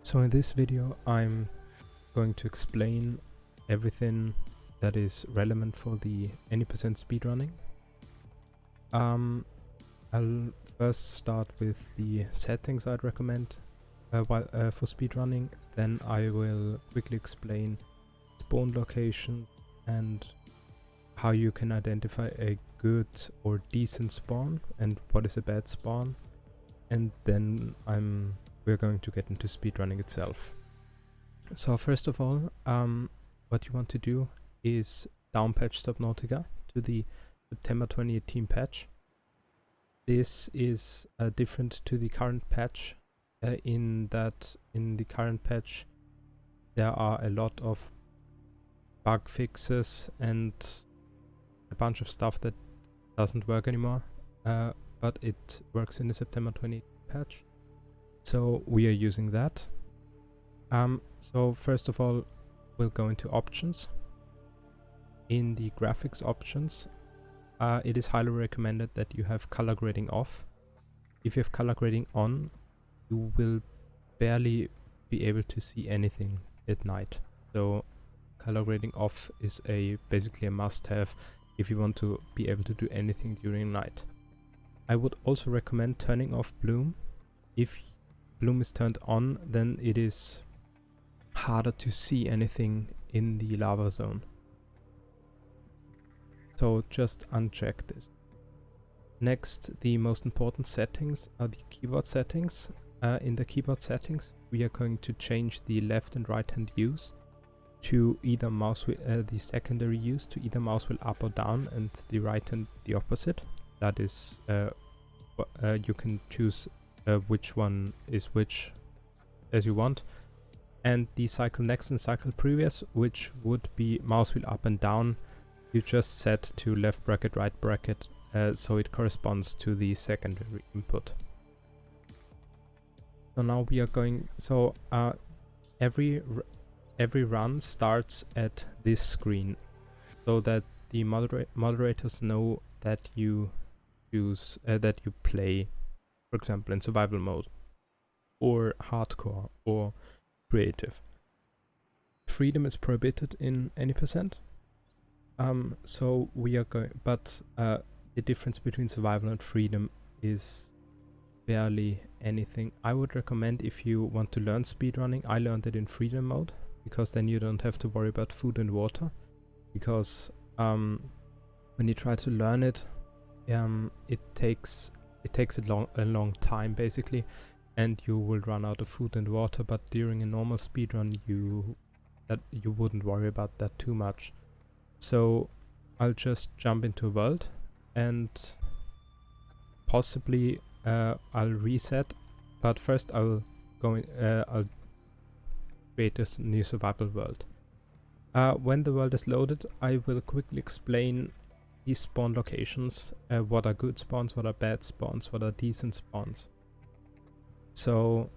So in this video I'm going to explain everything that is relevant for the Any speedrunning. I'll first start with the settings I'd recommend for speedrunning, then I will quickly explain spawn location and how you can identify a good or decent spawn and what is a bad spawn, and then we're going to get into speedrunning itself. So first of all, what you want to do is downpatch Subnautica to the September 2018 patch. This is different to the current patch in that in the current patch there are a lot of bug fixes and a bunch of stuff that doesn't work anymore, but it works in the September 2018 patch. So we are using that. So first of all, we'll go into options. In the graphics options, it is highly recommended that you have color grading off. If you have color grading on, you will barely be able to see anything at night. So color grading off is basically a must-have if you want to be able to do anything during night. I would also recommend turning off bloom. If bloom is turned on, then it is harder to see anything in the lava zone. So just uncheck this. Next, the most important settings are the keyboard settings. In the keyboard settings, we are going to change the left and right hand use to either mouse wheel, the secondary use to either mouse wheel up or down, and the right hand the opposite. That is, you can choose which one is which as you want. And the cycle next and cycle previous, which would be mouse wheel up and down, you just set to left bracket, right bracket, so it corresponds to the secondary input. So now we are going, so every run starts at this screen, so that the moderators know that you choose, that you play, for example, in survival mode, or hardcore, or creative. Freedom is prohibited in any percent. So we are going, but the difference between survival and freedom is barely anything. I would recommend, if you want to learn speedrunning, I learned it in freedom mode, because then you don't have to worry about food and water, because when you try to learn it, it takes a long time basically, and you will run out of food and water. But during a normal speedrun you wouldn't worry about that too much. So I'll just jump into a world, and possibly I'll reset, but first I'll create this new survival world. When the world is loaded, I will quickly explain these spawn locations, what are good spawns, what are bad spawns, what are decent spawns. So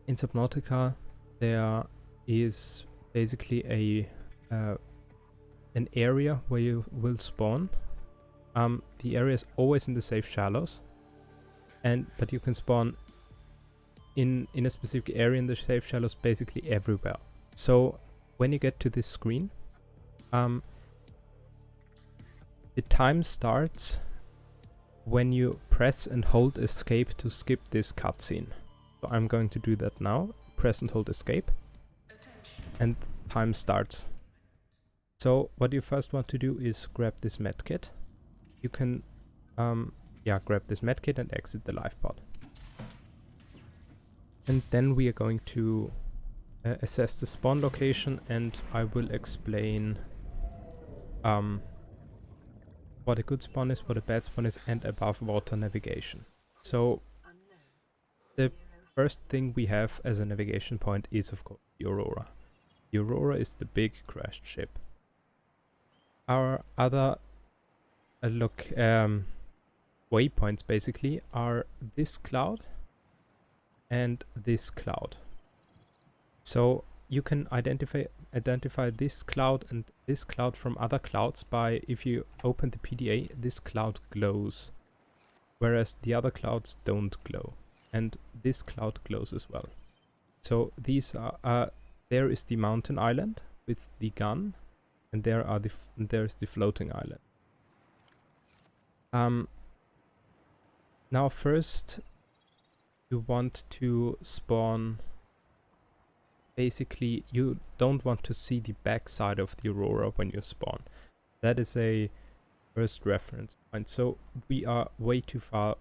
in Subnautica there is basically an area where you will spawn. The area is always in the safe shallows, but you can spawn in a specific area in the safe shallows basically everywhere. So when you get to this screen, the time starts when you press and hold escape to skip this cutscene. So I'm going to do that now. Press and hold escape, and time starts. So what you first want to do is grab this medkit. You can grab this medkit and exit the live pod. And then we are going to assess the spawn location, and I will explain what a good spawn is, what a bad spawn is, and above water navigation. So the first thing we have as a navigation point is, of course, the Aurora. The Aurora is the big crashed ship. Our other waypoints basically are this cloud and this cloud. So you can identify this cloud and this cloud from other clouds by, if you open the PDA, this cloud glows, whereas the other clouds don't glow, and this cloud glows as well. So these are there is the mountain island with the gun, and there's the floating island. Now first you want to spawn. Basically, you don't want to see the backside of the aurora when you spawn. That is a first reference point. So we are way too far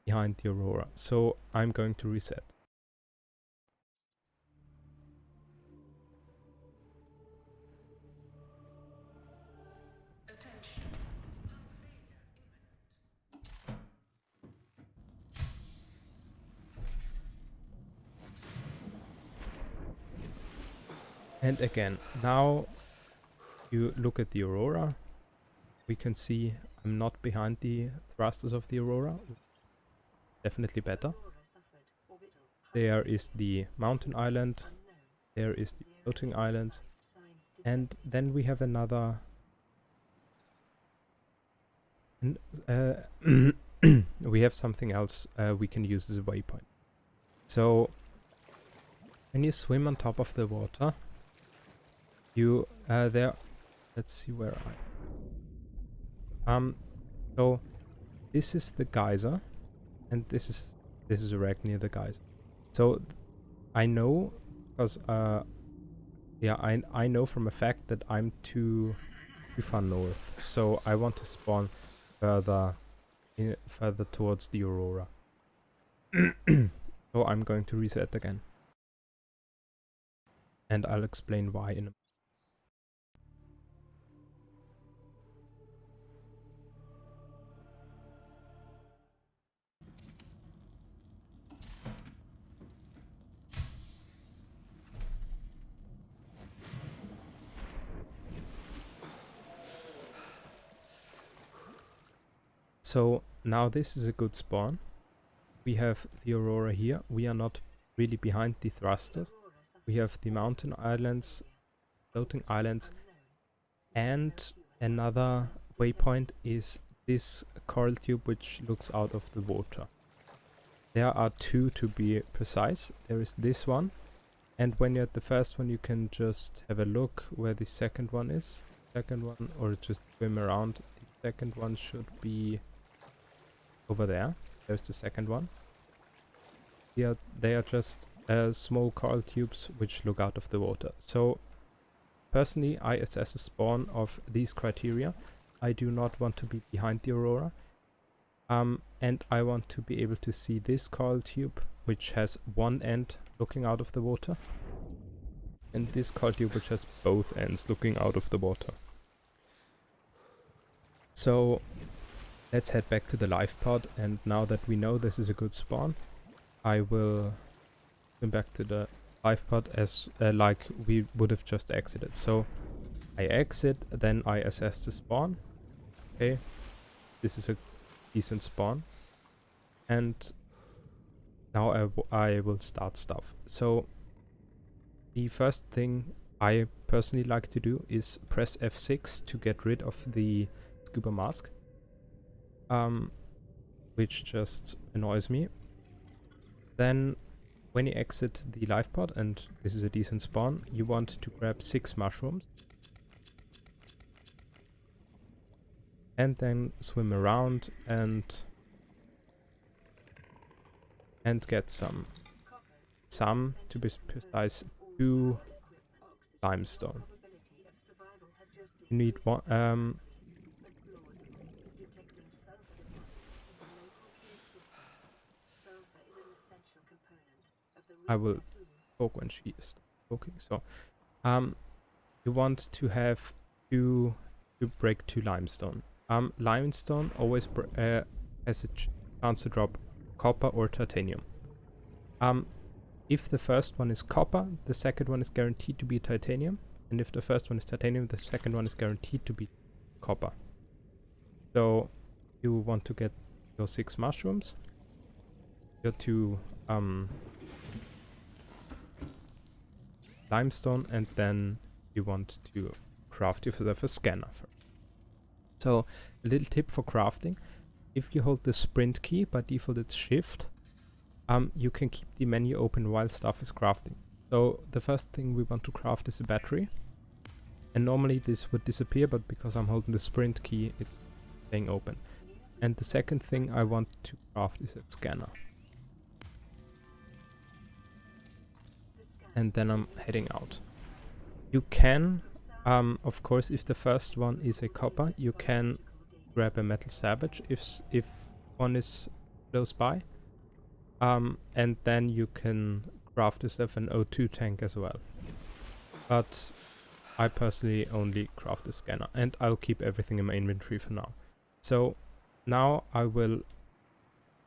behind the aurora. So I'm going to reset. And again, now you look at the aurora. We can see I'm not behind the thrusters of the aurora. Definitely better. There is the mountain island. There is the floating island. And then we have another... we have something else we can use as a waypoint. So when you swim on top of the water, you there... Let's see where so this is the geyser, and this is a wreck near the geyser. So I know, because yeah, I know from a fact that I'm too far north, so I want to spawn further towards the aurora. So I'm going to reset again, and I'll explain why in a... So now this is a good spawn. We have the aurora here. We are not really behind the thrusters. We have the mountain islands, floating islands, and another waypoint is this coral tube which looks out of the water. There are two to be precise. There is this one, and when you're at the first one you can just have a look where the second one is. Second one, or just swim around. The second one should be over there. There's the second one. Yeah, they are just small coral tubes which look out of the water. So personally, I assess a spawn of these criteria. I do not want to be behind the aurora. And I want to be able to see this coral tube, which has one end looking out of the water, and this coral tube which has both ends looking out of the water. So let's head back to the life pod, and now that we know this is a good spawn, I will come back to the life pod as like we would have just exited. So I exit, then I assess the spawn. Okay, this is a decent spawn, and now I will start stuff. So the first thing I personally like to do is press F6 to get rid of the scuba mask, which just annoys me. Then when you exit the life pod, and this is a decent spawn, you want to grab 6 mushrooms and then swim around and get some to be precise 2 limestone. You need one. I will talk when she is talking. So you want to have to break 2 limestone. Limestone always has a chance to drop copper or titanium. If the first one is copper, the second one is guaranteed to be titanium, and if the first one is titanium, the second one is guaranteed to be copper. So you want to get your 6 mushrooms, your 2 limestone, and then you want to craft yourself a scanner first. So a little tip for crafting: if you hold the sprint key, by default it's shift, you can keep the menu open while stuff is crafting. So the first thing we want to craft is a battery. And normally this would disappear, but because I'm holding the sprint key, it's staying open. And the second thing I want to craft is a scanner. And then I'm heading out. You can, of course, if the first one is a copper, you can grab a metal salvage if one is close by. And then you can craft yourself an O2 tank as well. But I personally only craft the scanner, and I'll keep everything in my inventory for now. So now I will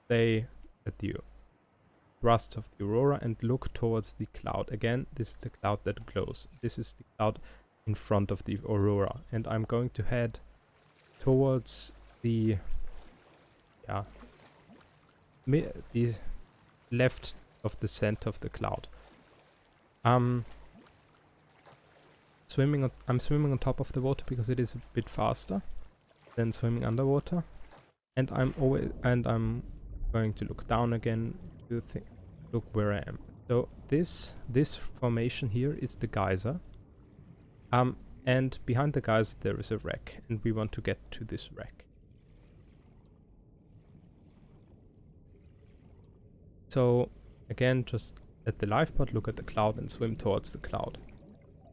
stay at the thrust of the aurora and look towards the cloud. Again, this is the cloud that glows. This is the cloud in front of the aurora, and I'm going to head towards the the left of the center of the cloud. I'm swimming on top of the water because it is a bit faster than swimming underwater, and I'm going to look down again to look where I am. So this formation here is the geyser, and behind the geyser there is a wreck, and we want to get to this wreck. So again, just at the life pod, look at the cloud and swim towards the cloud.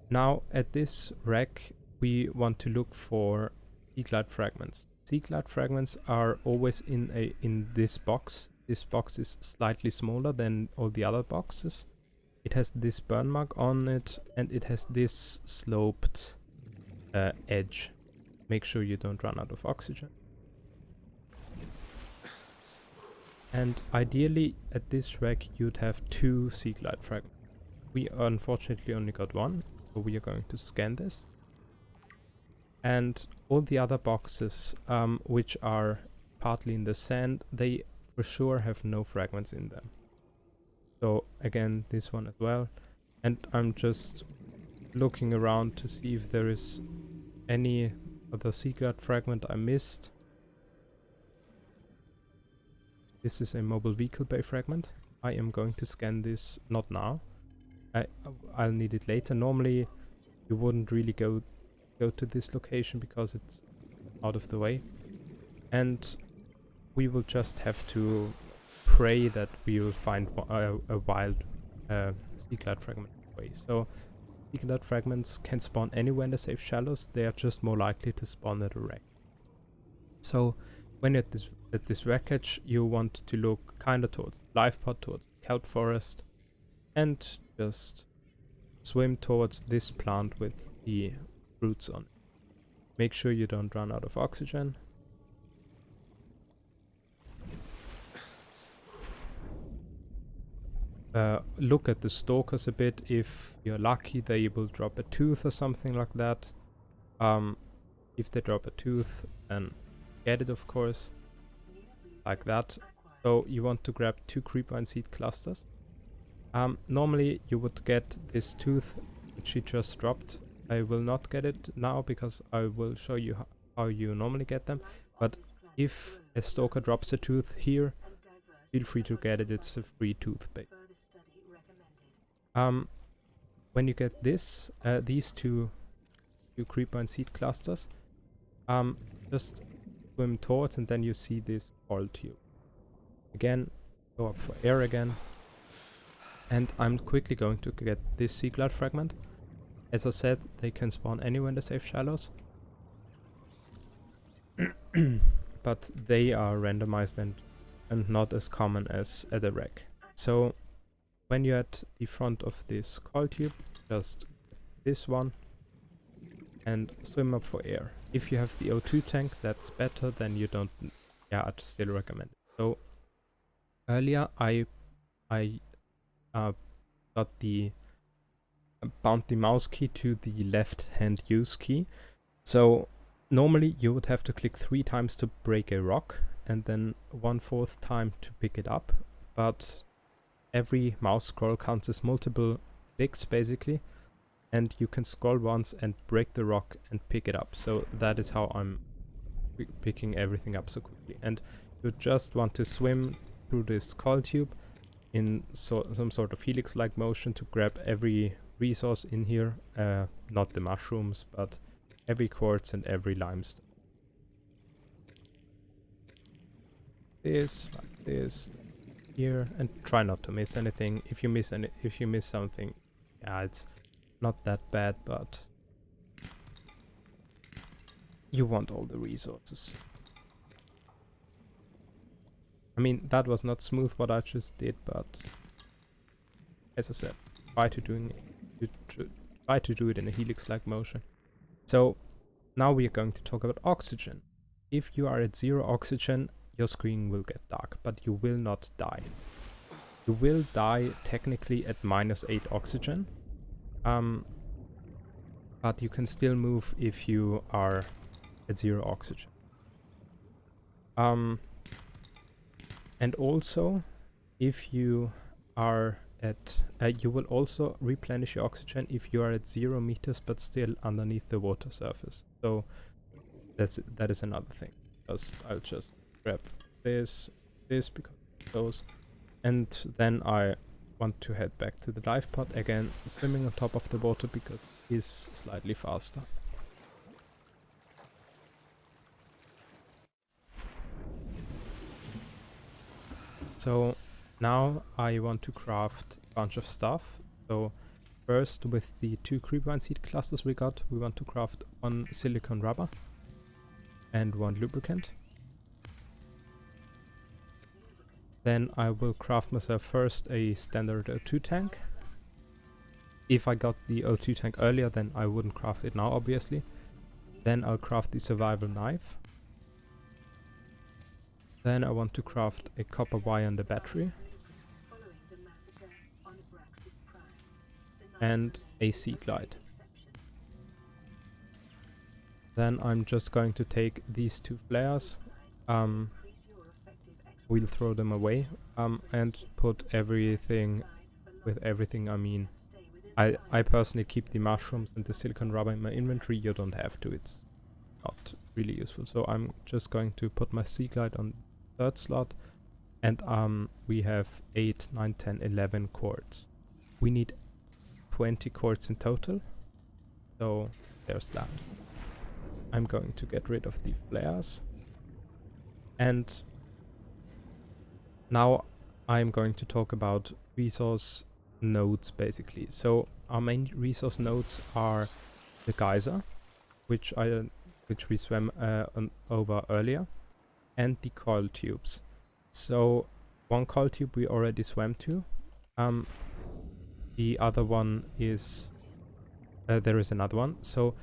Now at this wreck we want to look for sea glide fragments. Sea glide fragments are always in this box. This box is slightly smaller than all the other boxes. It has this burn mark on it, and it has this sloped edge. Make sure you don't run out of oxygen. And ideally at this wreck you'd have 2 sea glide fragments. We unfortunately only got 1, so we are going to scan this. And all the other boxes, which are partly in the sand, they for sure have no fragments in them. So again, this one as well. And I'm just looking around to see if there is any other sea glide fragment I missed. This is a mobile vehicle bay fragment. I am going to scan this, not now. I'll need it later. Normally you wouldn't really go to this location because it's out of the way. And we will just have to pray that we will find a wild sea glide fragment way. So sea glide fragments can spawn anywhere in the safe shallows. They are just more likely to spawn at a wreck. So when you're at this wreckage, you want to look kinda towards the life pod, towards the kelp forest, and just swim towards this plant with the fruits on it. Make sure you don't run out of oxygen. Look at the stalkers a bit. If you're lucky, they will drop a tooth or something like that. If they drop a tooth, then get it, of course, like that. So you want to grab 2 creeper and seed clusters. Normally you would get this tooth which she just dropped. I will not get it now because I will show you how you normally get them. But if a stalker drops a tooth here, feel free to get it. It's a free tooth bait. When you get this, these two creeper and seed clusters, just swim towards, and then you see this coil tube. Again, go up for air again. And I'm quickly going to get this sea glide fragment. As I said, they can spawn anywhere in the safe shallows. But they are randomized and not as common as at a wreck. So when you're at the front of this coil tube, just this one and swim up for air. If you have the O2 tank, that's better, then you don't. Yeah, I'd still recommend it. So earlier I bound the mouse key to the left hand use key. So normally you would have to click 3 times to break a rock and then 1/4 time to pick it up, but every mouse scroll counts as multiple clicks basically, and you can scroll once and break the rock and pick it up. So that is how I'm picking everything up so quickly. And you just want to swim through this coil tube in some sort of helix-like motion to grab every resource in here, not the mushrooms, but every quartz and every limestone. This, like this, here, and try not to miss anything. If you miss something, yeah, it's not that bad, but you want all the resources. I mean, that was not smooth what I just did, but as I said, try to do it in a helix-like motion. So now we are going to talk about oxygen. If you are at 0 oxygen, your screen will get dark, but you will not die. You will die technically at -8 oxygen, but you can still move if you are at 0 oxygen. And also, if you are at, you will also replenish your oxygen if you are at 0 meters but still underneath the water surface. So that is another thing. I'll just grab this because of those, and then I want to head back to the dive pod again, swimming on top of the water because it is slightly faster. So now I want to craft a bunch of stuff. So first, with the 2 creepvine seed clusters we got, we want to craft 1 silicone rubber and 1 lubricant. Then I will craft myself first a standard O2 tank. If I got the O2 tank earlier, then I wouldn't craft it now, obviously. Then I'll craft the survival knife. Then I want to craft a copper wire and a battery. And a sea glide. Then I'm just going to take these 2 flares. We'll throw them away. And put everything, with everything I mean, I personally keep the mushrooms and the silicone rubber in my inventory. You don't have to, it's not really useful. So I'm just going to put my sea glide on 3rd slot, and we have 8, 9, 10, 11 quartz. We need 20 quartz in total, so there's that. I'm going to get rid of the flares, and now I'm going to talk about resource nodes basically. So our main resource nodes are the geyser, which we swam over earlier, and the coil tubes. So 1 coil tube we already swam to. The other one is there is another one. So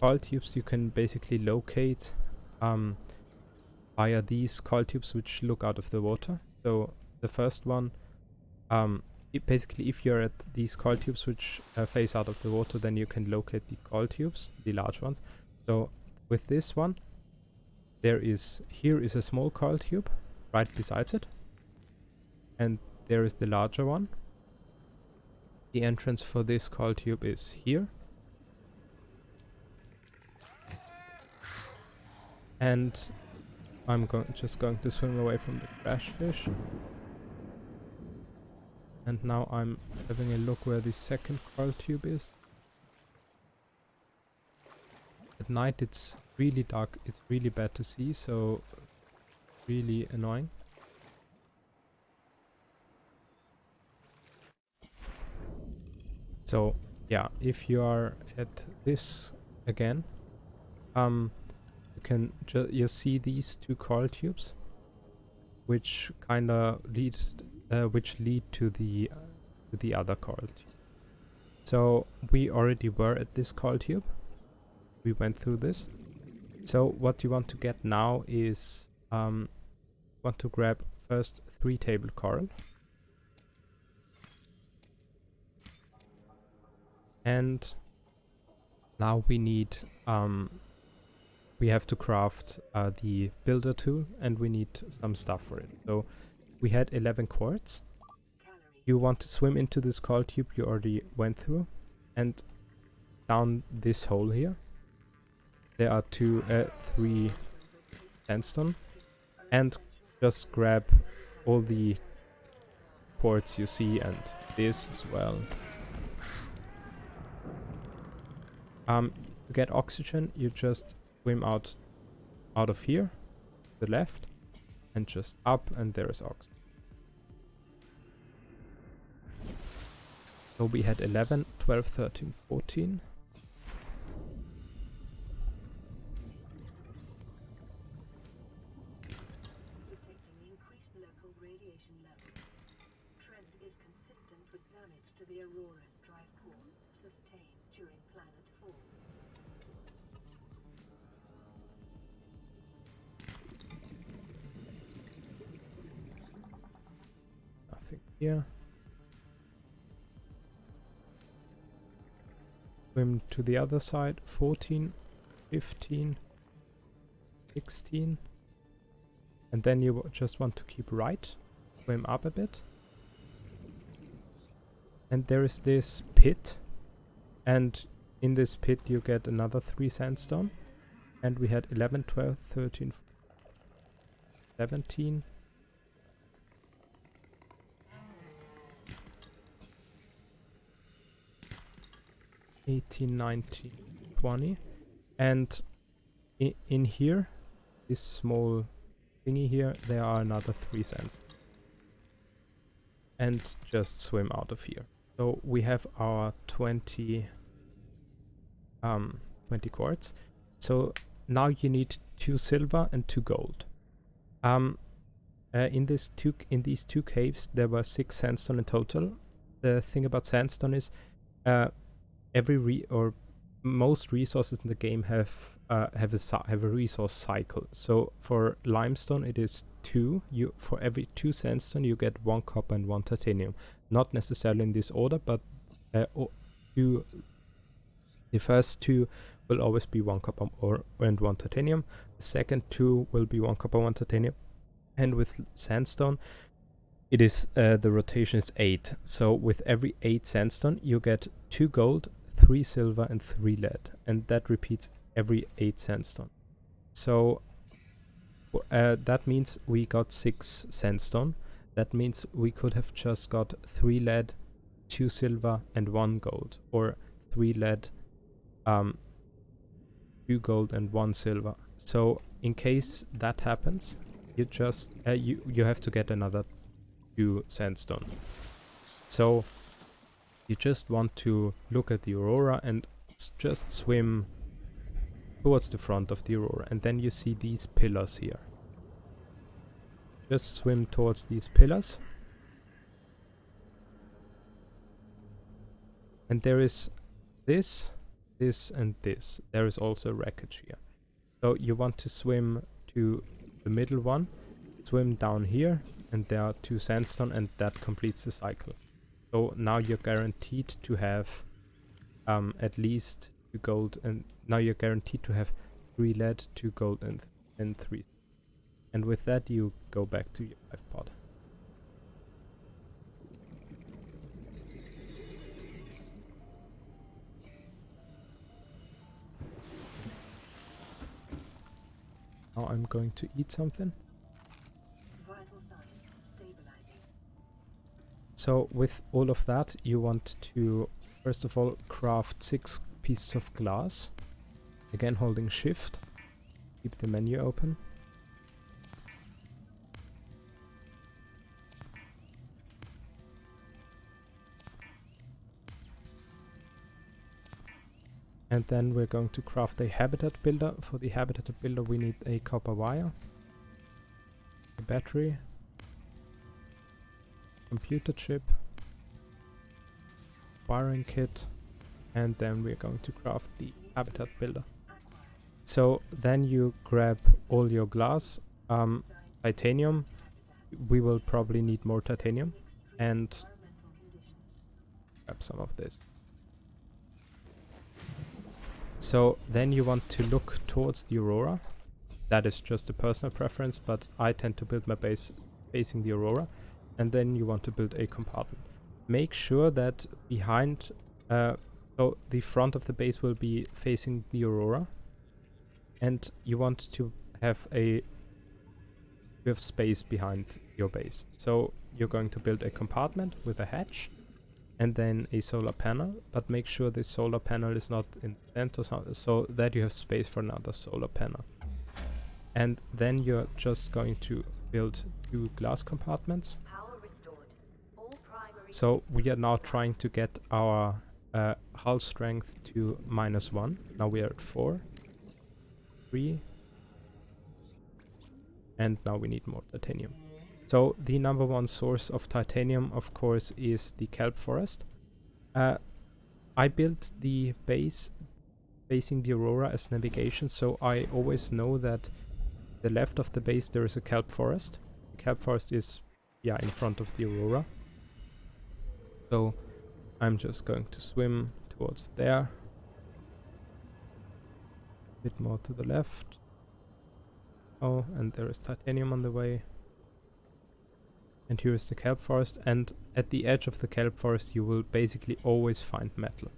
coil tubes you can basically locate via these coil tubes which look out of the water. So the first one, basically if you're at these coil tubes which face out of the water, then you can locate the coil tubes, the large ones. So with this one, here is a small coil tube right besides it, and there is the larger one. The entrance for this coil tube is here, and I'm just going to swim away from the crash fish. And now I'm having a look where the second coil tube is. At night it's really dark, it's really bad to see, so really annoying. So yeah, if you are at this again, you can you see these 2 coil tubes, which kinda lead to the other coil tube. So we already were at this coil tube. We went through this. So what you want to get now is want to grab first 3 table coral. And now we need we have to craft the builder tool, and we need some stuff for it. So we had 11 quartz. You want to swim into this coil tube you already went through, and down this hole here there are 3 sandstone, and just grab all the quartz you see, and this as well. To get oxygen, you just swim out of here, to the left, and just up, and there is oxygen. So we had 11, 12, 13, 14. Detecting increased local radiation level. Trend is consistent with damage to the Aurora's drive core sustained during planet fall. Nothing here. Swim to the other side, 14, 15, 16. And then you just want to keep right, swim up a bit. And there is this pit. And in this pit you get another 3 sandstone. And we had 11, 12, 13, 17. 18, 19, 20. And in here, this small thingy here, there are another 3 sandstone. And just swim out of here. So we have our 20 quartz. So now you need 2 silver and 2 gold. In these two caves there were 6 sandstone in total. The thing about sandstone is most resources in the game have a resource cycle. So for limestone it is 2. For every 2 sandstone you get 1 copper and 1 titanium. Not necessarily in this order, but the first 2 will always be 1 copper and 1 titanium. The second 2 will be 1 copper, 1 titanium. And with sandstone it is the rotation is 8. So with every 8 sandstone you get 2 gold, 3 silver and 3 lead, and that repeats every 8 sandstone. So that means we got 6 sandstone. That means we could have just got 3 lead, 2 silver and 1 gold, or 3 lead, 2 gold and 1 silver. So in case that happens, you just you have to get another 2 sandstone. So you just want to look at the Aurora and just swim towards the front of the Aurora, and then you see these pillars here. Just swim towards these pillars, and there is this and this. There is also a wreckage here. So you want to swim to the middle one, swim down here, and there are 2 sandstone, and that completes the cycle. So now you're guaranteed to have at least 2 gold, and now you're guaranteed to have 3 lead, 2 gold and 3. And with that you go back to your life pod. Now I'm going to eat something. Vital signs stabilizing. So with all of that you want to first of all craft 6 pieces of glass. Again holding shift. Keep the menu open. And then we're going to craft a habitat builder. For the habitat builder we need a copper wire, a battery, computer chip, wiring kit, and then we're going to craft the habitat builder. So then you grab all your glass, titanium. We will probably need more titanium, and grab some of this. So then you want to look towards the Aurora. That is just a personal preference, but I tend to build my base facing the Aurora. And then you want to build a compartment. Make sure that behind, so the front of the base will be facing the Aurora. And you want to have space behind your base. So you're going to build a compartment with a hatch and then a solar panel, but make sure the solar panel is not in the center so that you have space for another solar panel. And then you're just going to build 2 glass compartments. Power restored. All primary So we are systems now online. trying to get our hull strength to -1. Now we are at 4, 3, and now we need more titanium. So the number one source of titanium, of course, is the kelp forest. I built the base facing the aurora as navigation, so I always know that the left of the base there is a kelp forest. The kelp forest is, yeah, in front of the aurora. So I'm just going to swim towards there. A bit more to the left. Oh, and there is titanium on the way. And here is the kelp forest, and at the edge of the kelp forest you will basically always find metal.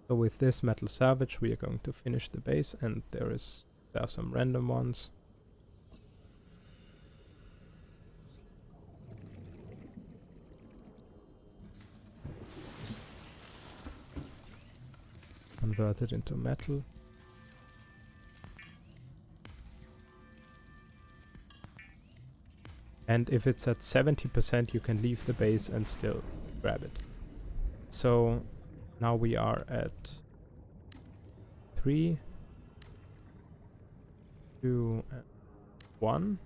So with this metal salvage we are going to finish the base, and there are some random ones. Convert it into metal. And if it's at 70% you can leave the base and still grab it. So now we are at 3, 2, and 1.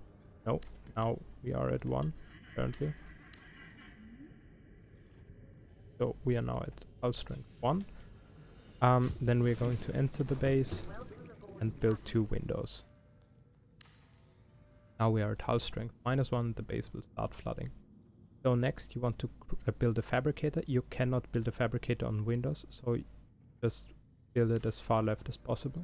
No, now we are at 1 currently. So we are now at hull strength 1. Then we're going to enter the base and build 2 windows. Now we are at hull strength -1, the base will start flooding. So next you want to build a fabricator. You cannot build a fabricator on windows, so just build it as far left as possible.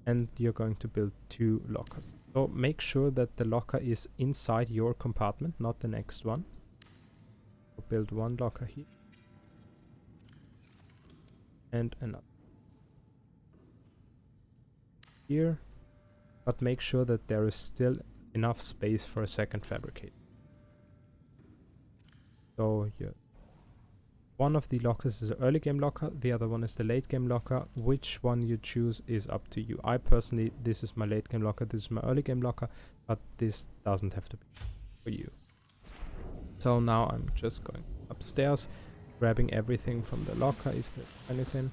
And you're going to build 2 lockers. So make sure that the locker is inside your compartment, not the next one. So build 1 locker here. And another here. But make sure that there is still enough space for a second fabricator. So one of the lockers is an early game locker, the other one is the late game locker. Which one you choose is up to you. I personally, this is my late game locker, this is my early game locker, but this doesn't have to be for you. So now I'm just going upstairs, grabbing everything from the locker if there's anything.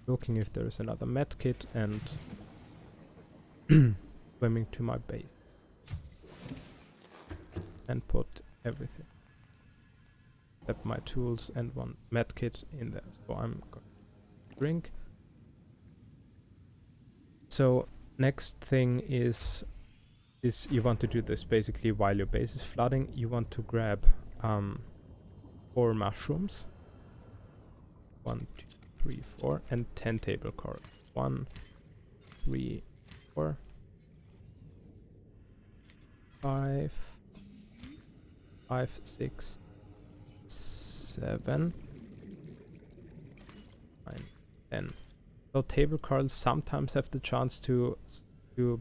Looking if there is another med kit and swimming to my base. And put everything except my tools and 1 med kit in there. So I'm going to drink. So next thing is you want to do this basically while your base is flooding. You want to grab 4 mushrooms. 1, 2, 3, 4, and 10 table coral. 1, 3, 4, 5, 6, 7, 9, 10. So table corals sometimes have the chance to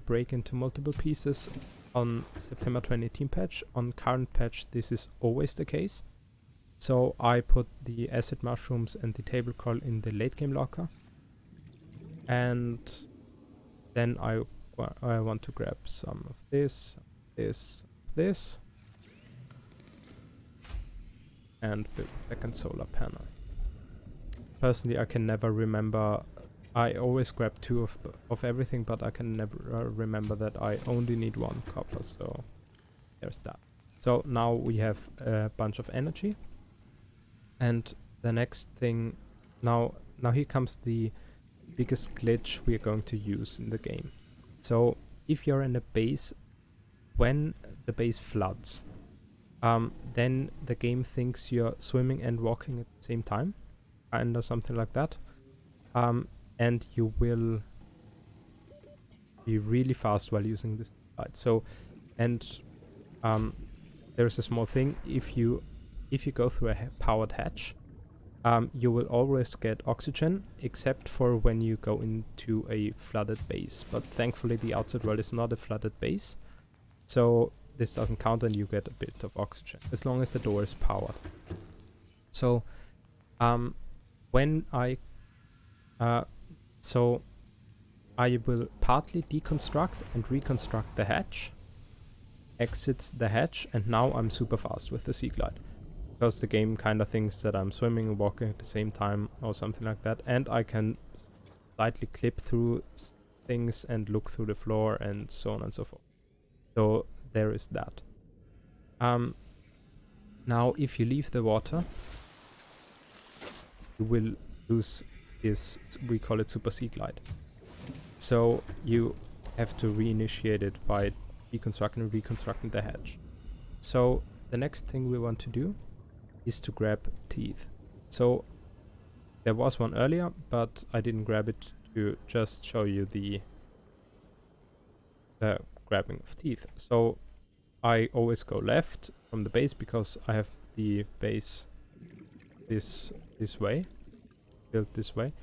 break into multiple pieces. On September 2018 patch, on current patch this is always the case. So I put the acid mushrooms and the table coral in the late game locker, and then I want to grab some of this, this, and build a second solar panel. Personally, I can never remember. I always grab 2 of everything, but I can never remember that I only need 1 copper. So there's that. So now we have a bunch of energy. And the next thing, now here comes the biggest glitch we are going to use in the game. So if you're in a base, when the base floods, then the game thinks you're swimming and walking at the same time, or something like that, and you will be really fast while using this slide. So, and there's a small thing. If you go through a powered hatch, you will always get oxygen, except for when you go into a flooded base. But thankfully the outside world is not a flooded base, so this doesn't count and you get a bit of oxygen, as long as the door is powered. So, when I will partly deconstruct and reconstruct the hatch, exit the hatch, and now I'm super fast with the sea glide. Because the game kind of thinks that I'm swimming and walking at the same time or something like that. And I can slightly clip through things and look through the floor and so on and so forth. So there is that. Now if you leave the water, you will lose this, we call it super sea glide. So you have to reinitiate it by deconstructing and reconstructing the hatch. So the next thing we want to do is to grab teeth. So there was one earlier, but I didn't grab it to just show you the grabbing of teeth. So I always go left from the base because I have the base this way, built this way.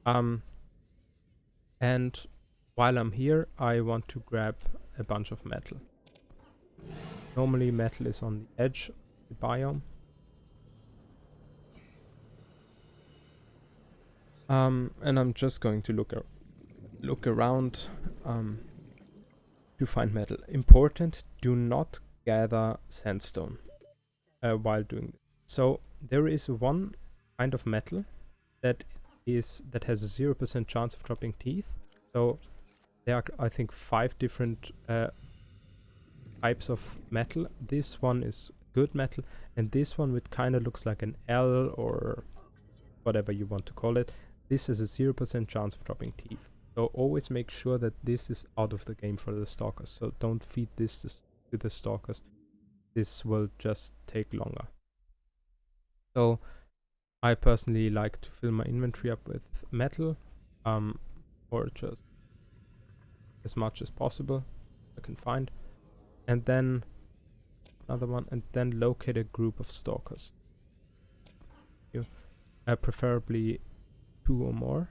And while I'm here, I want to grab a bunch of metal. Normally metal is on the edge of the biome. And I'm just going to look around to find metal. Important, do not gather sandstone while doing this. So there is one kind of metal that has a 0% chance of dropping teeth. So there are, I think, 5 different types of metal. This one is good metal, and this one, which kind of looks like an L or whatever you want to call it, this has a 0% chance of dropping teeth. So always make sure that this is out of the game for the stalkers. So don't feed this to the stalkers. This will just take longer. So I personally like to fill my inventory up with metal, or just as much as possible I can find. And then another one, and then locate a group of stalkers. Preferably 2 or more.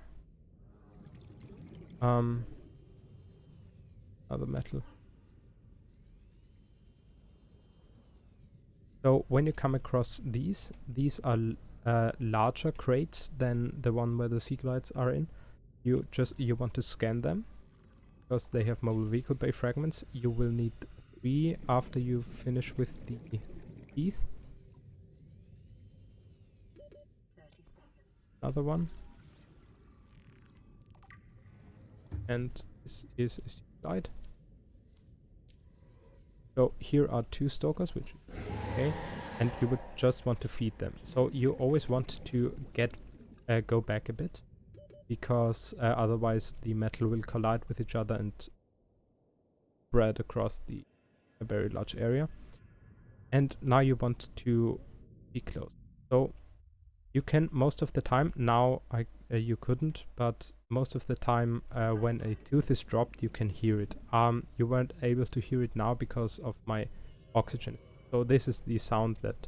Other metal. So when you come across these are larger crates than the one where the sea glides are in. You want to scan them because they have mobile vehicle bay fragments. You will need 3 after you finish with the teeth. Another one. And this is a sea glide. So here are 2 stalkers, which is okay, and you would just want to feed them. So you always want to go back a bit, because otherwise the metal will collide with each other and spread across a very large area. And now you want to be close. So you can, most of the time, now you couldn't, but most of the time when a tooth is dropped, you can hear it. You weren't able to hear it now because of my oxygen. So this is the sound that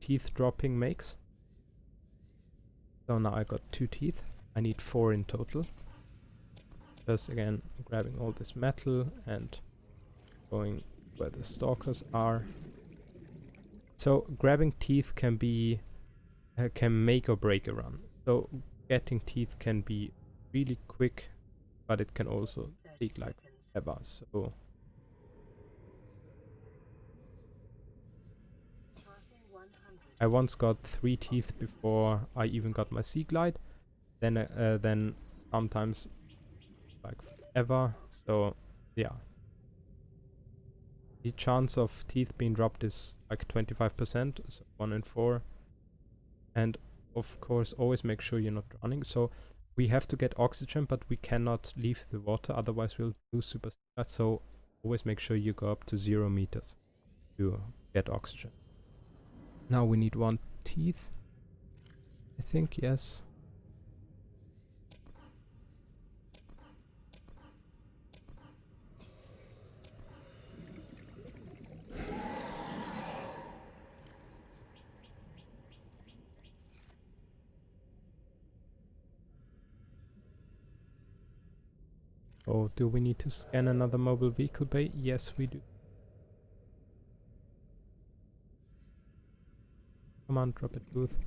teeth dropping makes. So now I got 2 teeth. I need 4 in total. Just again grabbing all this metal and going where the stalkers are. So grabbing teeth can make or break a run. So getting teeth can be really quick, but it can also take like ever. So I once got 3 teeth before I even got my sea glide. Then sometimes like forever. So yeah, the chance of teeth being dropped is like 25%, so 1 in 4. And of course always make sure you're not drowning. So we have to get oxygen, but we cannot leave the water, otherwise we'll lose super speed. So always make sure you go up to 0 meters to get oxygen. Now we need 1 teeth, I think. Yes. Oh, do we need to scan another mobile vehicle bay? Yes, we do. Come on, drop it, booth.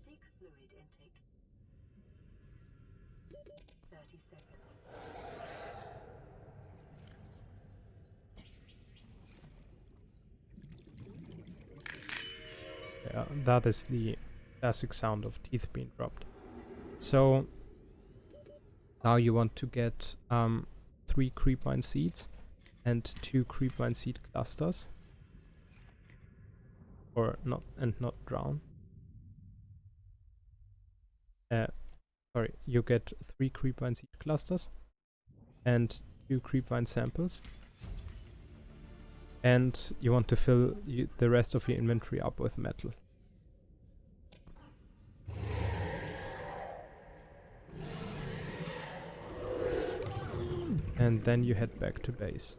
Seek fluid intake. 30 seconds. Yeah, that is the classic sound of teeth being dropped. So now you want to get 3 creepvine seeds and 2 creepvine seed clusters, or not, and not drown. Sorry, you get 3 creepvine seed clusters and 2 creepvine samples, and you want to fill the rest of your inventory up with metal. And then you head back to base.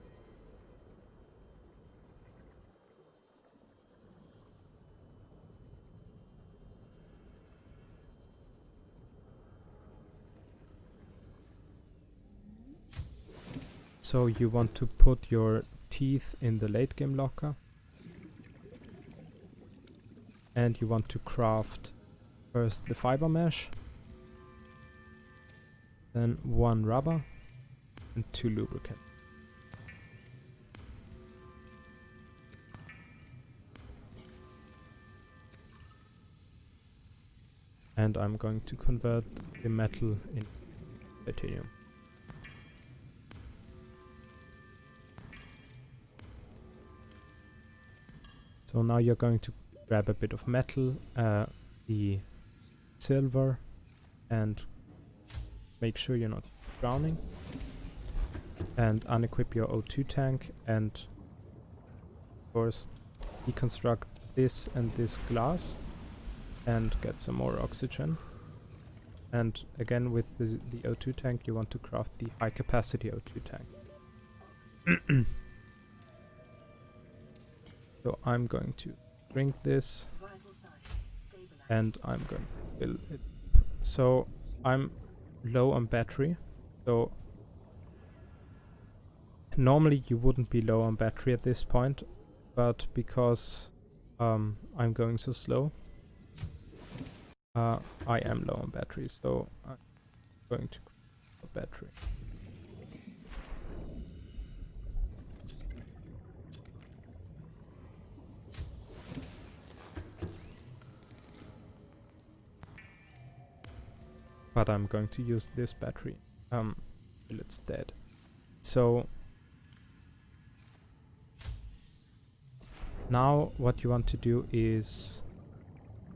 So you want to put your teeth in the late game locker, and you want to craft first the fiber mesh, then 1 rubber and 2 lubricant. And I'm going to convert the metal into titanium. So now you're going to grab a bit of metal, the silver, and make sure you're not drowning, and unequip your O2 tank, and of course deconstruct this and this glass and get some more oxygen. And again, with the O2 tank, you want to craft the high capacity O2 tank. So I'm going to drink this, and I'm going to fill it. So I'm low on battery, so normally you wouldn't be low on battery at this point, but because I'm going so slow, I am low on battery, so I'm going to grab a battery. But I'm going to use this battery till it's dead. So now what you want to do is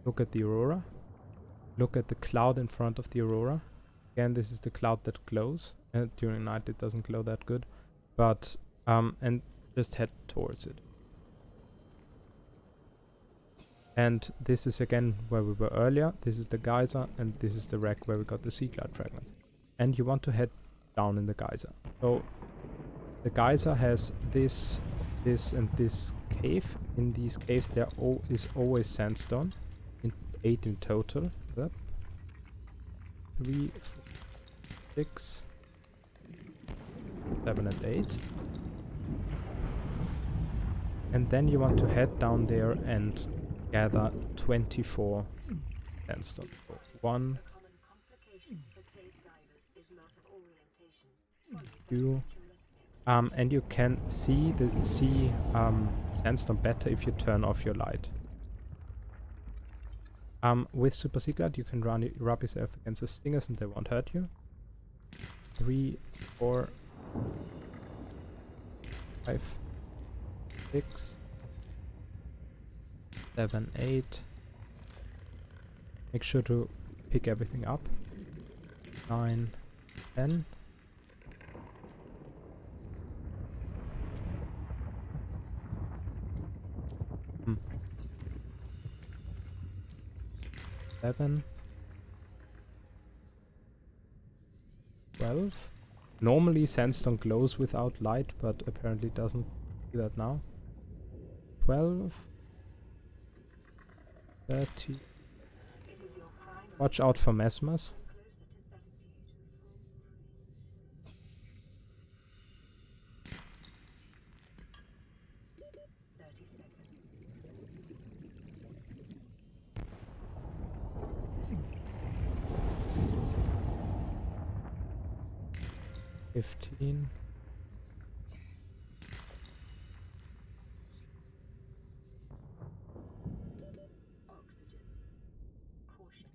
look at the aurora. Look at the cloud in front of the aurora. Again, this is the cloud that glows. During night it doesn't glow that good. But, and just head towards it. And this is again where we were earlier. This is the geyser, and this is the wreck where we got the sea cloud fragments. And you want to head down in the geyser. So the geyser has this, and this cave. In these caves there is always sandstone. 8 in total. Yep. 3, 4, 6, 7 and 8. And then you want to head down there and gather 24 sandstone. So 1, 2, and you can see sandstone better if you turn off your light. With Super Secret you can rub yourself against the stingers and they won't hurt you. 3, 4, 5, 6, 7, 8. Make sure to pick everything up. 9, 10. Hmm. 11, 12. Normally sandstone glows without light, but apparently doesn't do that now. 12, 30. It is your prime Watch out for mesmers. closer to that beautiful. 30 seconds. 15. Oxygen. Caution.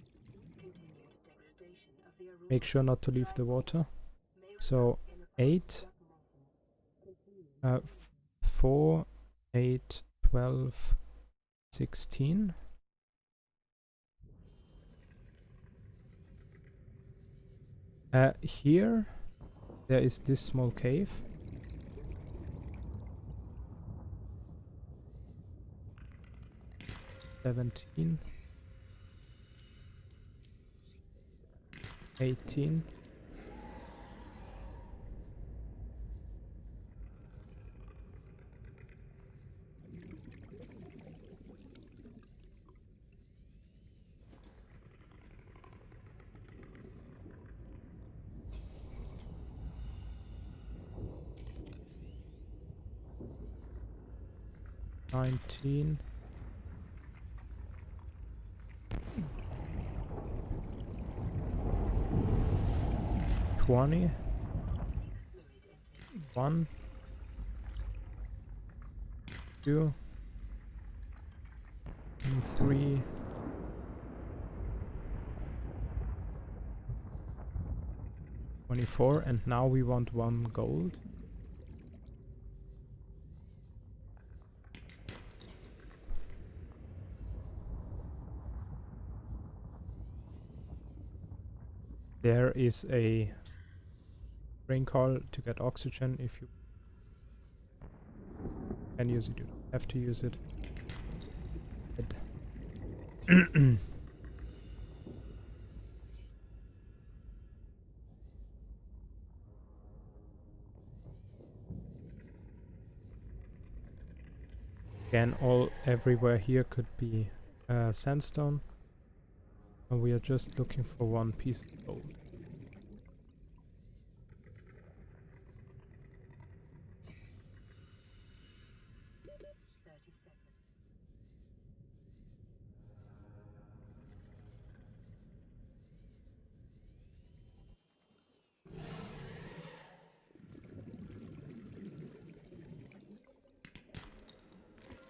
Continued degradation of the aurora. Make sure not to leave the water. So 8, 4, 8, 12, 16. Here there is this small cave. (17), 18. (19). 20. 1, 2, 3, 24, and now we want 1 gold. There is a rain call to get oxygen if you can use it, you don't have to use it. Again, everywhere here could be sandstone, and we are just looking for 1 piece of gold.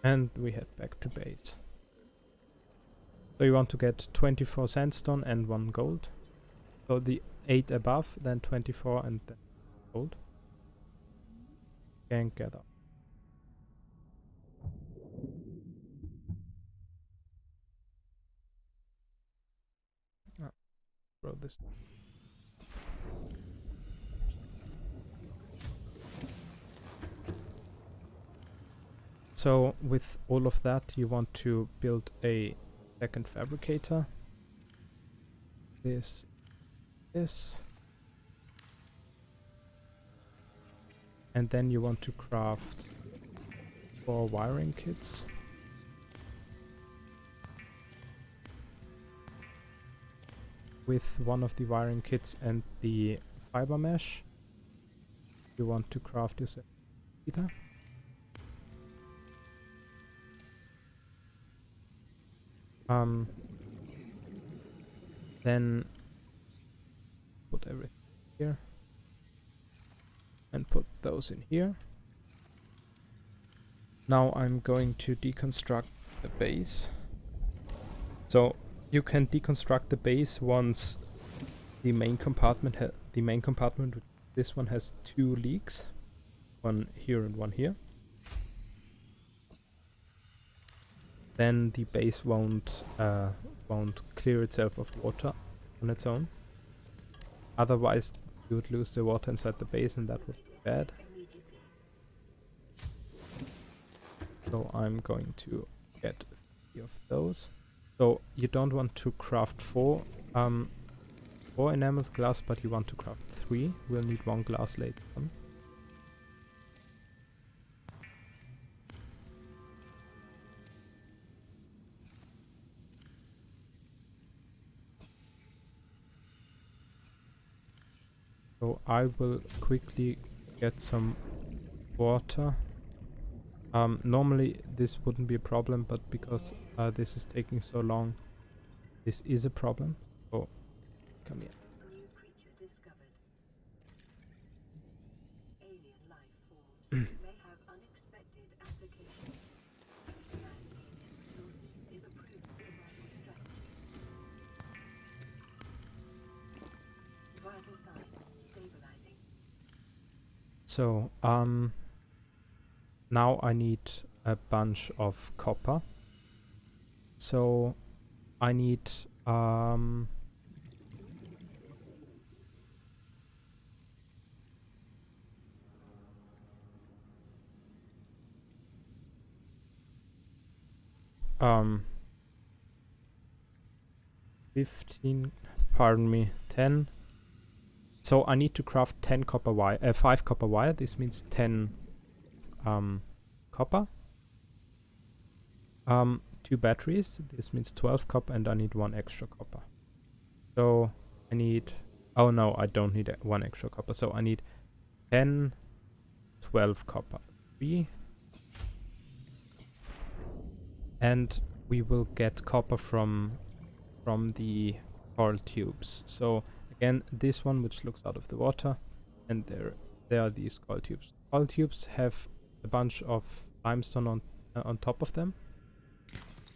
And we head back to base. So you want to get 24 sandstone and 1 gold. So the 8 above, then 24 and then gold. Can't get up. Oh, throw this. So with all of that, you want to build a second fabricator. This. And then you want to craft 4 wiring kits. With one of the wiring kits and the fiber mesh, you want to craft this either. Then put everything here and put those in here. Now I'm going to deconstruct the base. So you can deconstruct the base once the main compartment this one has 2 leaks, one here and one here. Then the base won't clear itself of water on its own. Otherwise, you would lose the water inside the base, and that would be bad. So I'm going to get 3 of those. So you don't want to craft 4 enameled glass, but you want to craft 3. We'll need 1 glass later on. So I will quickly get some water. Normally this wouldn't be a problem, but because this is taking so long, this is a problem. So come here. New creature discovered. Alien life forms may have unexpected applications. Utilizing alien resources is a proven survival strategy. Vital signs stabilizing. So now I need a bunch of copper. So I need 15, pardon me, 10. So I need to craft 10 copper wire, 5 copper wire. This means 10 copper. 2 batteries. This means 12 copper, and I need 1 extra copper. So I need, oh no, I don't need 1 extra copper. So I need 10, 12 copper. 3. And we will get copper from the coral tubes. So again, this one which looks out of the water, and there are these coral tubes. Coral tubes have a bunch of limestone on top of them.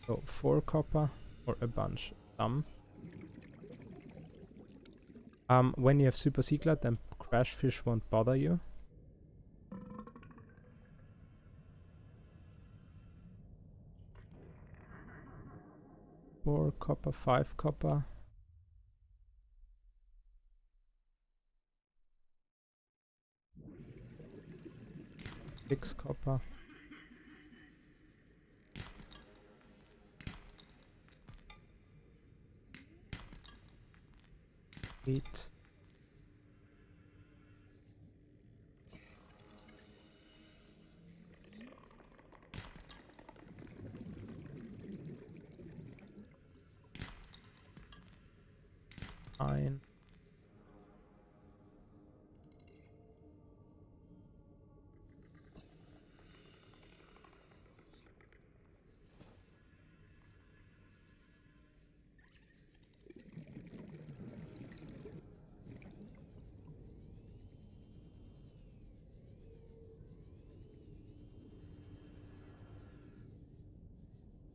So 4 copper or a bunch, some. When you have super sea-glide, then crash fish won't bother you. Four copper, 5 copper. Six copper. 8. Nine.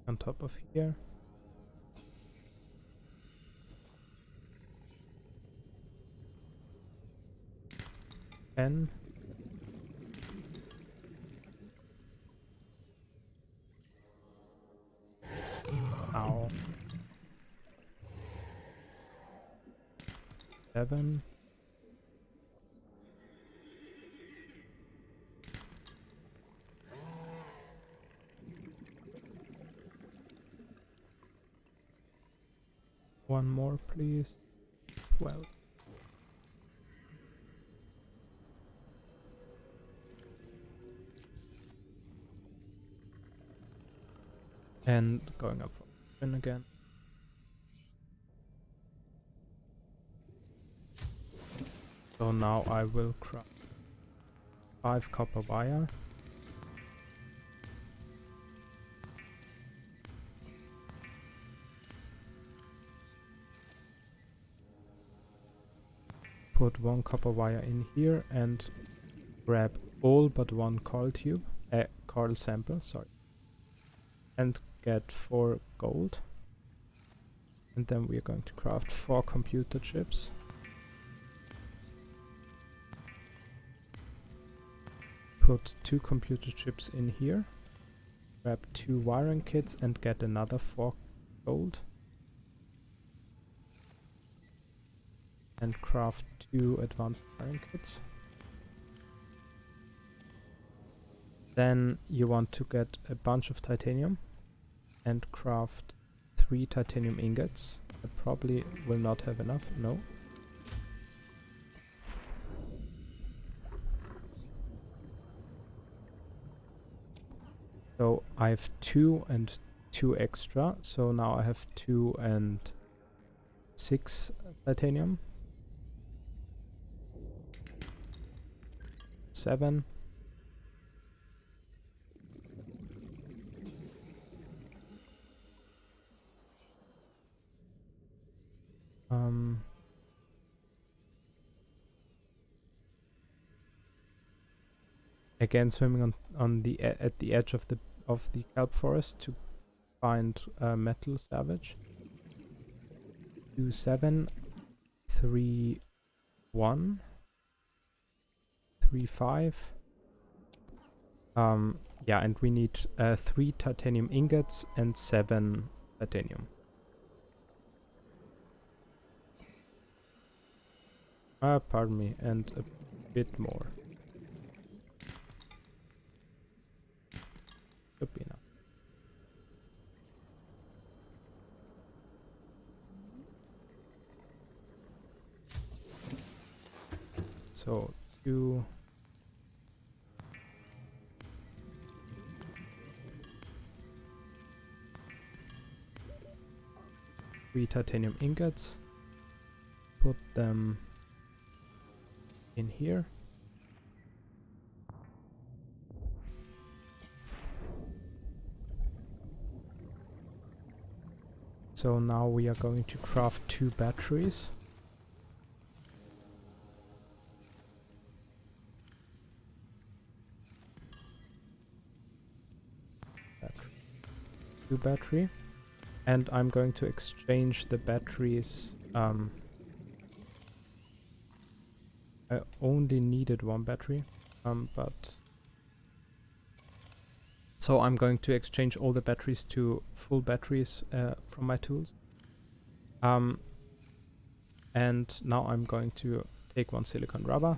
On top of here. Ten. Ow. 7. One more, please. 12. And going up for win again. So now I will craft 5 copper wire. Put 1 copper wire in here and grab all but 1 coral tube, coral sample, sorry. And get 4 gold. And then we are going to craft 4 computer chips. Put 2 computer chips in here. Grab 2 wiring kits and get another 4 gold. And craft 2 advanced wiring kits. Then you want to get a bunch of titanium and craft 3 titanium ingots. I probably will not have enough, no. So I have 2 and 2 extra, so now I have 2 and 6 titanium. 7. Again, swimming on the at the edge of the kelp forest to find metal salvage. 2 7 3 1 3 5. Yeah, and we need 3 titanium ingots and 7 titanium. Pardon me, and a bit more. Should be enough. So 2 3 titanium ingots. Put them in here. So now we are going to craft 2 batteries. Two battery, and I'm going to exchange the batteries. I only needed 1 battery, but so I'm going to exchange all the batteries to full batteries from my tools. And now I'm going to take 1 silicon rubber,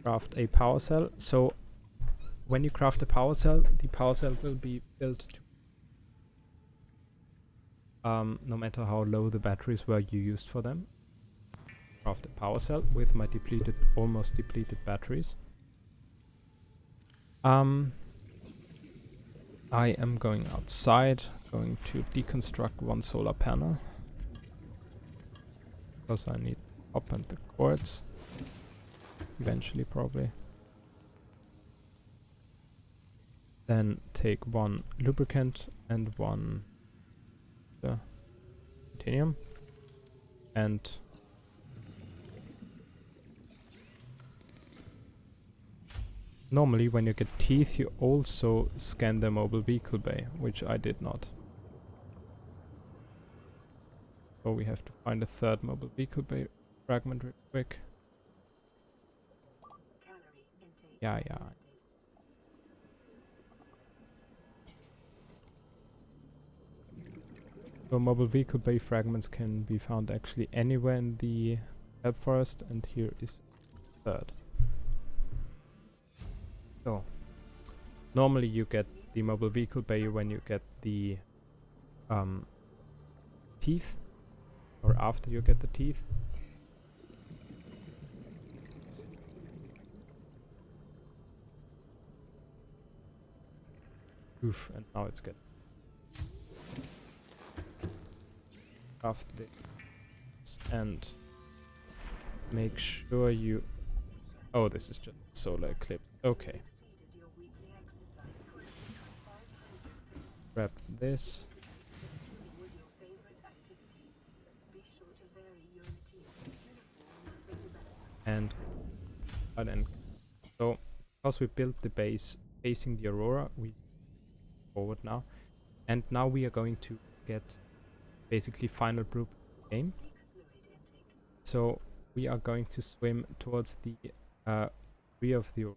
craft a power cell. So when you craft a power cell, the power cell will be built to no matter how low the batteries were you used for them. Craft a power cell with my almost depleted batteries. I am going outside, going to deconstruct 1 solar panel. Because I need up and the quartz. Eventually, probably. Then take 1 lubricant and 1 titanium. And normally when you get teeth, you also scan the mobile vehicle bay, which I did not. So we have to find a 3rd mobile vehicle bay fragment real quick. Yeah. So mobile vehicle bay fragments can be found actually anywhere in the kelp forest, and here is 3rd. So normally you get the mobile vehicle bay when you get the teeth, or after you get the teeth. Oof, and now it's good. Craft this and make sure you... Oh, this is just solar eclipse. Okay. Grab this. And then, so because we built the base facing the aurora, we forward now, and now we are going to get basically final group game. So we are going to swim towards the rear of the aurora.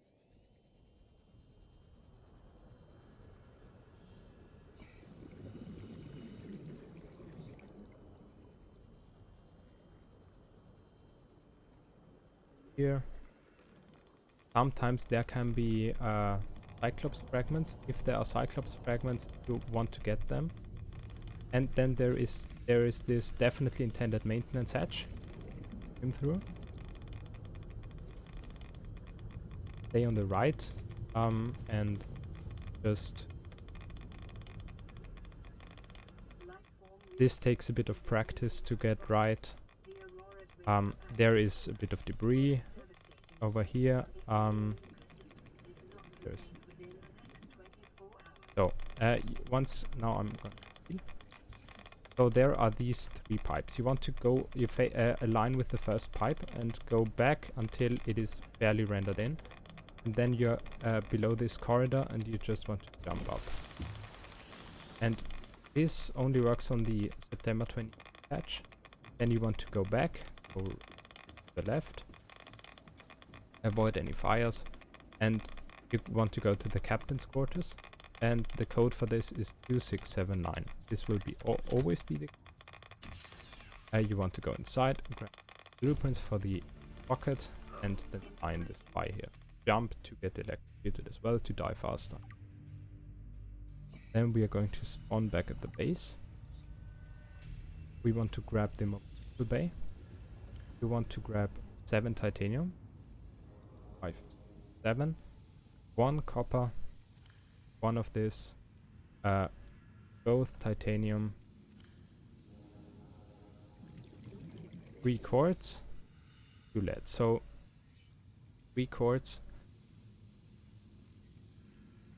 Here. Sometimes there can be Cyclops fragments. If there are Cyclops fragments, you want to get them. And then there is this definitely intended maintenance hatch. Swim through. Stay on the right, and just... This takes a bit of practice to get right. There is a bit of debris. over here, there's so once now I'm going to see. So there are these 3 pipes. You want to go, you align with the first pipe and go back until it is barely rendered in. And then you're below this corridor and you just want to jump up. And this only works on the September 20 patch. Then you want to go back, go to the left, avoid any fires, and you want to go to the captain's quarters. And the code for this is 2679. This will be always be the. You want to go inside, grab blueprints for the rocket, and then find this guy here. Jump to get electrocuted as well to die faster. Then we are going to spawn back at the base. We want to grab the mobile bay. We want to grab 7 titanium, 5, 7, 1 copper, 1 of this, both titanium, 3 quartz, 2 lead. So 3 quartz,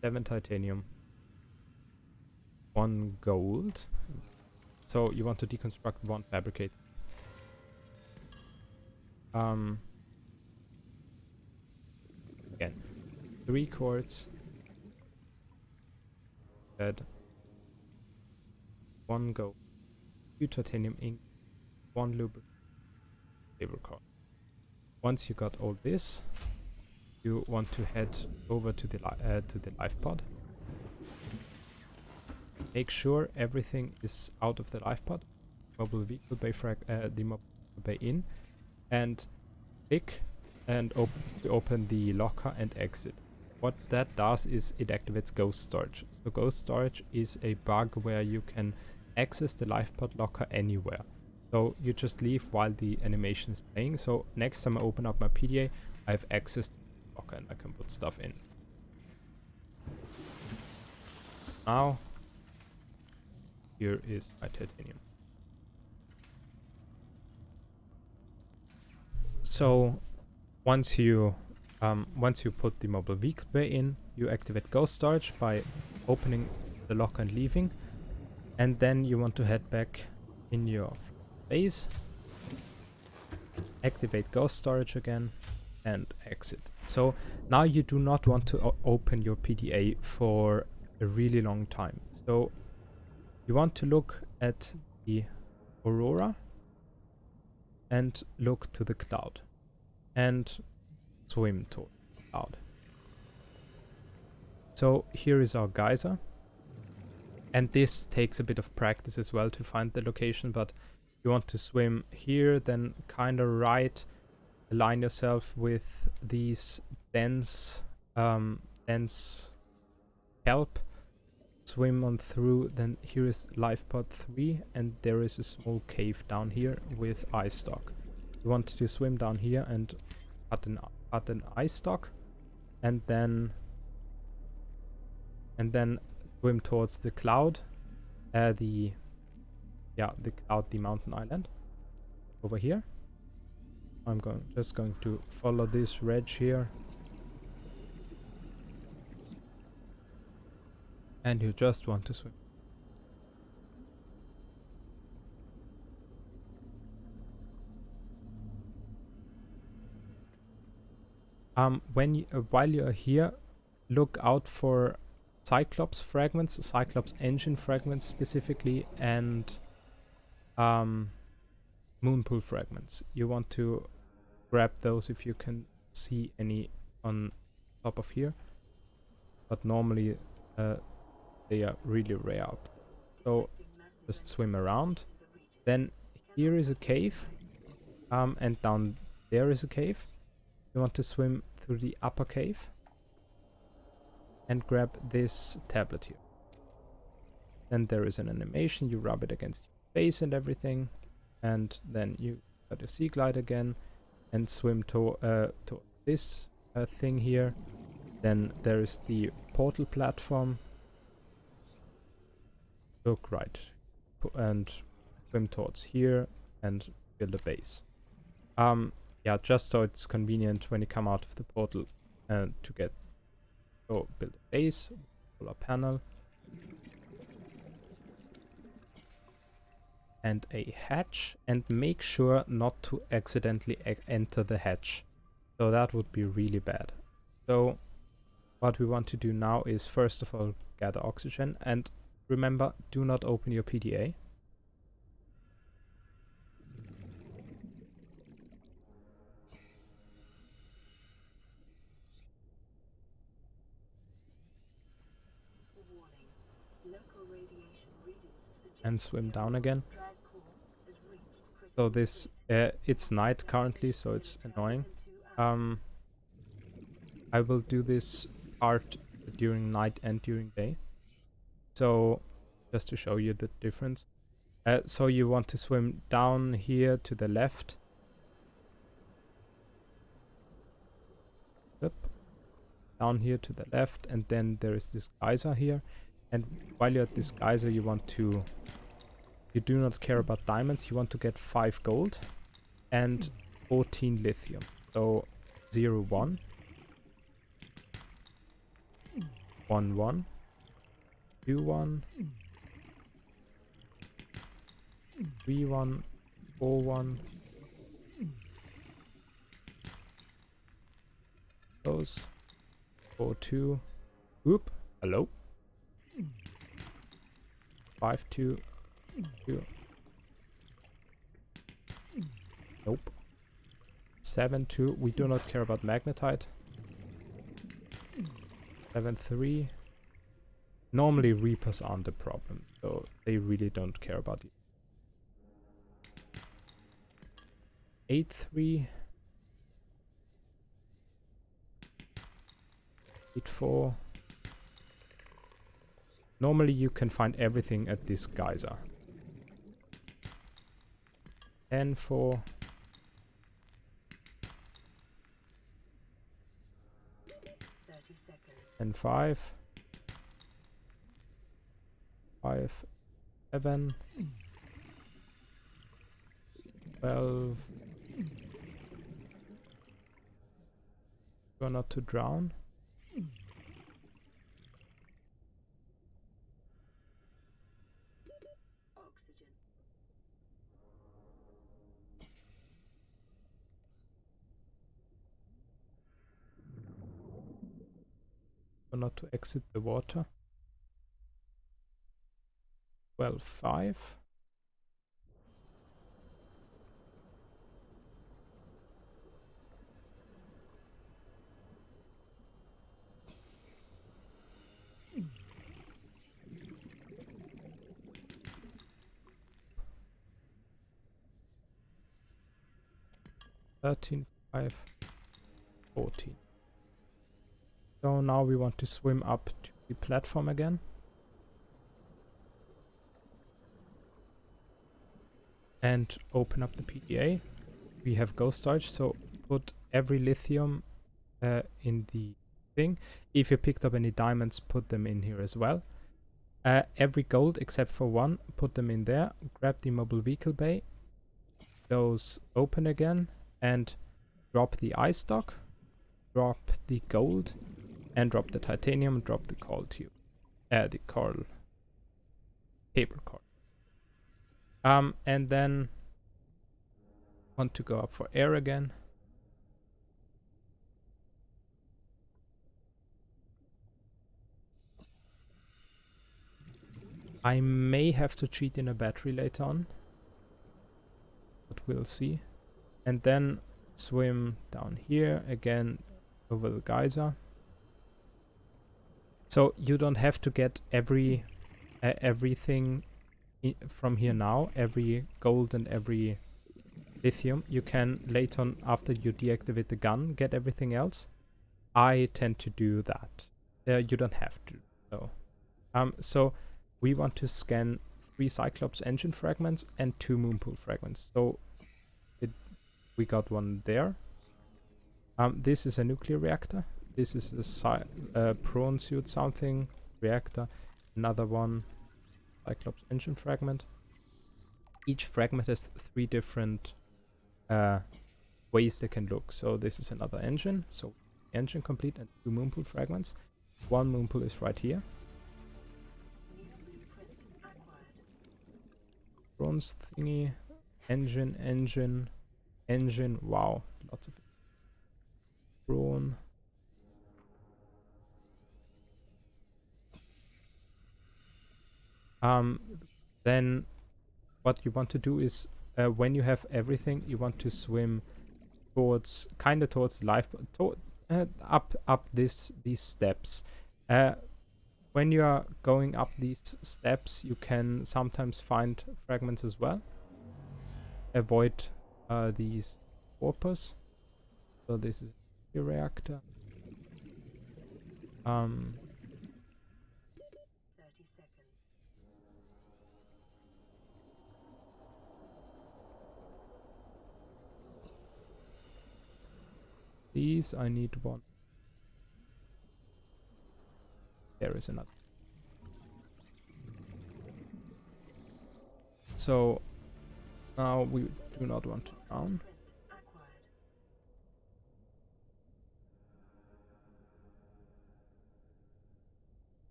7 titanium, 1 gold. So you want to deconstruct 1 fabricate. Again, 3 quartz, lead, 1 gold, 2 titanium ink, 1 lubricant, labor card. Once you got all this, you want to head over to the life pod. Make sure everything is out of the life pod. Mobile vehicle bay the mobile bay in, and click and open the locker and exit. What that does is it activates ghost storage. So ghost storage is a bug where you can access the lifepod locker anywhere. So you just leave while the animation is playing. So next time I open up my PDA, I have access to the locker and I can put stuff in. Now, here is my titanium. So once you put the mobile vehicle bay in, you activate ghost storage by opening the locker and leaving, and then you want to head back in your base, activate ghost storage again, and exit. So now you do not want to open your PDA for a really long time. So you want to look at the aurora and look to the cloud and swim toward the cloud. So here is our geyser, and this takes a bit of practice as well to find the location, but you want to swim here, then kind of right, align yourself with these dense kelp, swim on through. Then here is life pod 3, and there is a small cave down here with eye stock. You want to swim down here and cut an eye stock, and then swim towards the cloud, the mountain island over here. I'm just going to follow this ridge here, and you just want to swim. While you're here, look out for Cyclops fragments, Cyclops engine fragments specifically, and Moonpool fragments. You want to grab those if you can see any on top of here, but normally they are really rare. So just swim around. Then here is a cave, and down there is a cave. You want to swim through the upper cave and grab this tablet here. Then there is an animation, you rub it against your face and everything, and then you got your sea glide again and swim to this thing here. Then there is the portal platform. Look right and swim towards here and build a base. yeah, just so it's convenient when you come out of the portal to get. So build a base, solar panel, and a hatch, and make sure not to accidentally enter the hatch. So that would be really bad. So what we want to do now is first of all gather oxygen, and remember, do not open your PDA. Warning. Local radiation readings suggest And swim the down Aurora's again. drive core has reached So critical this, state. it's night currently, so it's annoying. I will do this part during night and during day. So just to show you the difference. So you want to swim down here to the left. Yep. Down here to the left, and then there is this geyser here. And while you're at this geyser, you do not care about diamonds. You want to get 5 gold and 14 lithium. So 0, 1, 1, 1, 2, 1, 3, 1, 4, 1. Those 4, 2. Oop. Hello. 5, 2, 2. Nope. 7, 2. We do not care about magnetite. 7, 3. Normally Reapers aren't the problem, so they really don't care about it. 8, 3. 8, 4. Normally you can find everything at this geyser. 10, 4. 30 seconds. And 5. 5, 7. 12. Try not to drown. Oxygen. Try not to exit the water. 12, 5. Thirteen, 5, 14. So now we want to swim up to the platform again. And open up the PDA. We have ghost storage, so put every lithium in the thing. If you picked up any diamonds, put them in here as well. Every gold except for 1, put them in there. Grab the mobile vehicle bay. Those open again. And drop the ice stock. Drop the gold. And drop the titanium. Drop the coral tube. The coral. Cable cord. And then want to go up for air again. I may have to cheat in a battery later on, but we'll see. And then swim down here again over the geyser. So you don't have to get everything from here now, every gold and every lithium. You can later on, after you deactivate the gun, get everything else. I tend to do that. You don't have to. So we want to scan 3 Cyclops engine fragments and 2 Moonpool fragments. So we got one there. This is a nuclear reactor. This is a prawn suit something reactor. Another one, Cyclops engine fragment. Each fragment has 3 different ways they can look. So this is another engine. So engine complete and 2 moonpool fragments. 1 moonpool is right here. Bronze thingy, engine. Wow, lots of drone. Then what you want to do is when you have everything, you want to swim towards the life up these steps. When you are going up these steps, you can sometimes find fragments as well. Avoid these warpers. So this is the reactor. 30 seconds. These I need 1. There is another. So now we do not want to drown.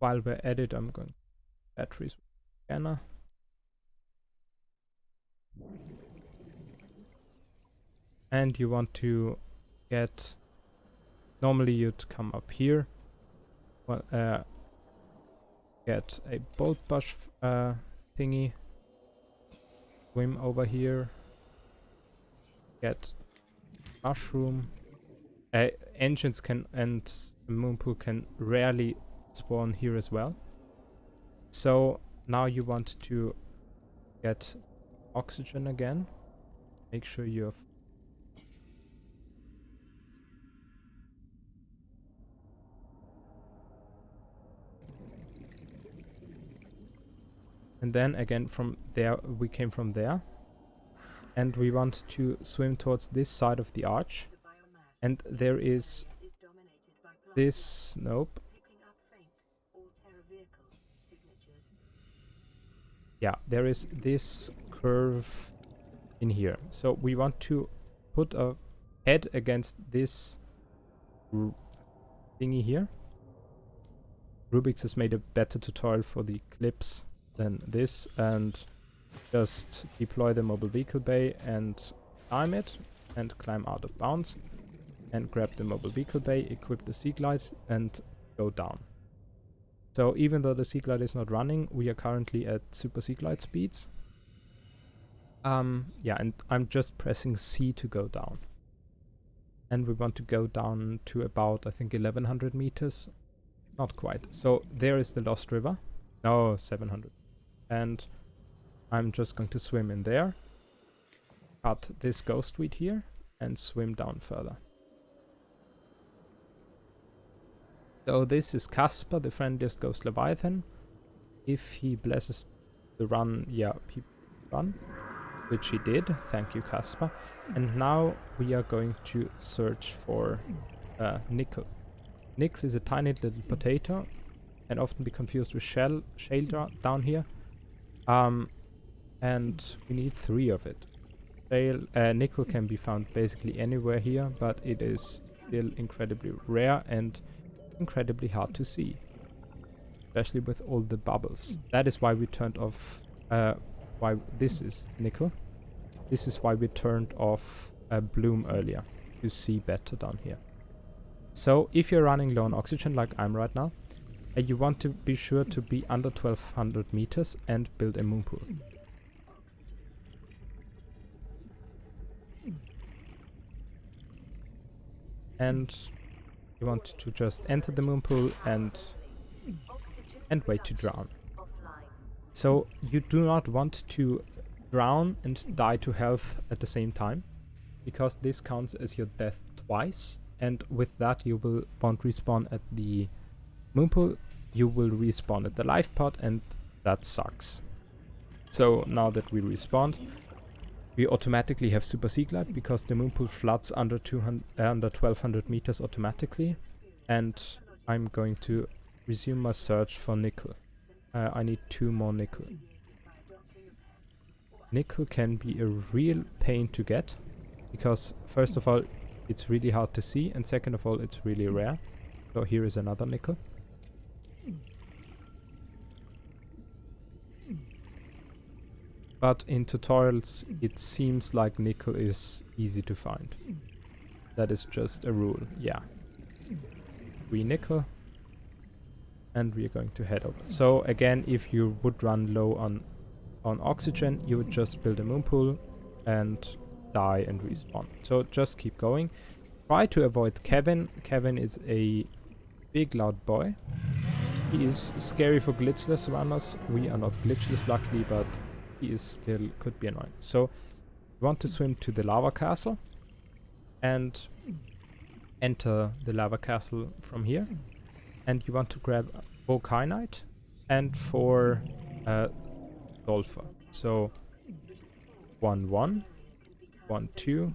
While we're at it, I'm going batteries with scanner. And you want to get, normally you'd come up here, well, get a bolt bush thingy, swim over here, get mushroom. Engines can and moonpool can rarely spawn here as well. So now you want to get oxygen again. Make sure you have and then again from there, we came from there. And we want to swim towards this side of the arch. And there is this, nope. Yeah, there is this curve in here. So we want to put a head against this thingy here. Rubik's has made a better tutorial for the clips than this, and just deploy the mobile vehicle bay and climb it, and climb out of bounds, and grab the mobile vehicle bay, equip the sea glide, and go down. So even though the sea glide is not running, we are currently at super sea glide speeds. Yeah, and I'm just pressing C to go down. And we want to go down to about, I think, 1100 meters. Not quite. So there is the Lost River. No, 700. And I'm just going to swim in there, cut this ghost weed here, and swim down further. So this is Casper, the friendliest ghost leviathan. If he blesses the run, yeah, he run, which he did. Thank you, Casper. And now we are going to search for nickel. Nickel is a tiny little potato, and often be confused with shale down here. And we need 3 of it. Nickel can be found basically anywhere here, but it is still incredibly rare and incredibly hard to see, especially with all the bubbles. That is why we turned off, why this is nickel. This is why we turned off bloom earlier, to see better down here. So if you're running low on oxygen like I'm right now, you want to be sure to be under 1200 meters and build a moonpool. And you want to just enter the moonpool and wait to drown. So you do not want to drown and die to health at the same time, because this counts as your death twice, and with that you won't respawn at the moonpool, you will respawn at the life pod, and that sucks. So now that we respawned, we automatically have super sea glide, because the moonpool floods under 1200 meters automatically, and I'm going to resume my search for nickel. I need 2 more nickel. nickel can be a real pain to get, because first of all, it's really hard to see, and second of all, it's really rare. So here is another nickel. But in tutorials, it seems like nickel is easy to find. That is just a rule, yeah. 3 nickel. And we are going to head over. So again, if you would run low on oxygen, you would just build a moon pool and die and respawn. So just keep going. Try to avoid Kevin. Kevin is a big loud boy. He is scary for glitchless runners. We are not glitchless luckily, but he is still could be annoying. So you want to swim to the lava castle and enter the lava castle from here. And you want to grab 4 kyanite and 4 sulfur. So 1 1, 1 2,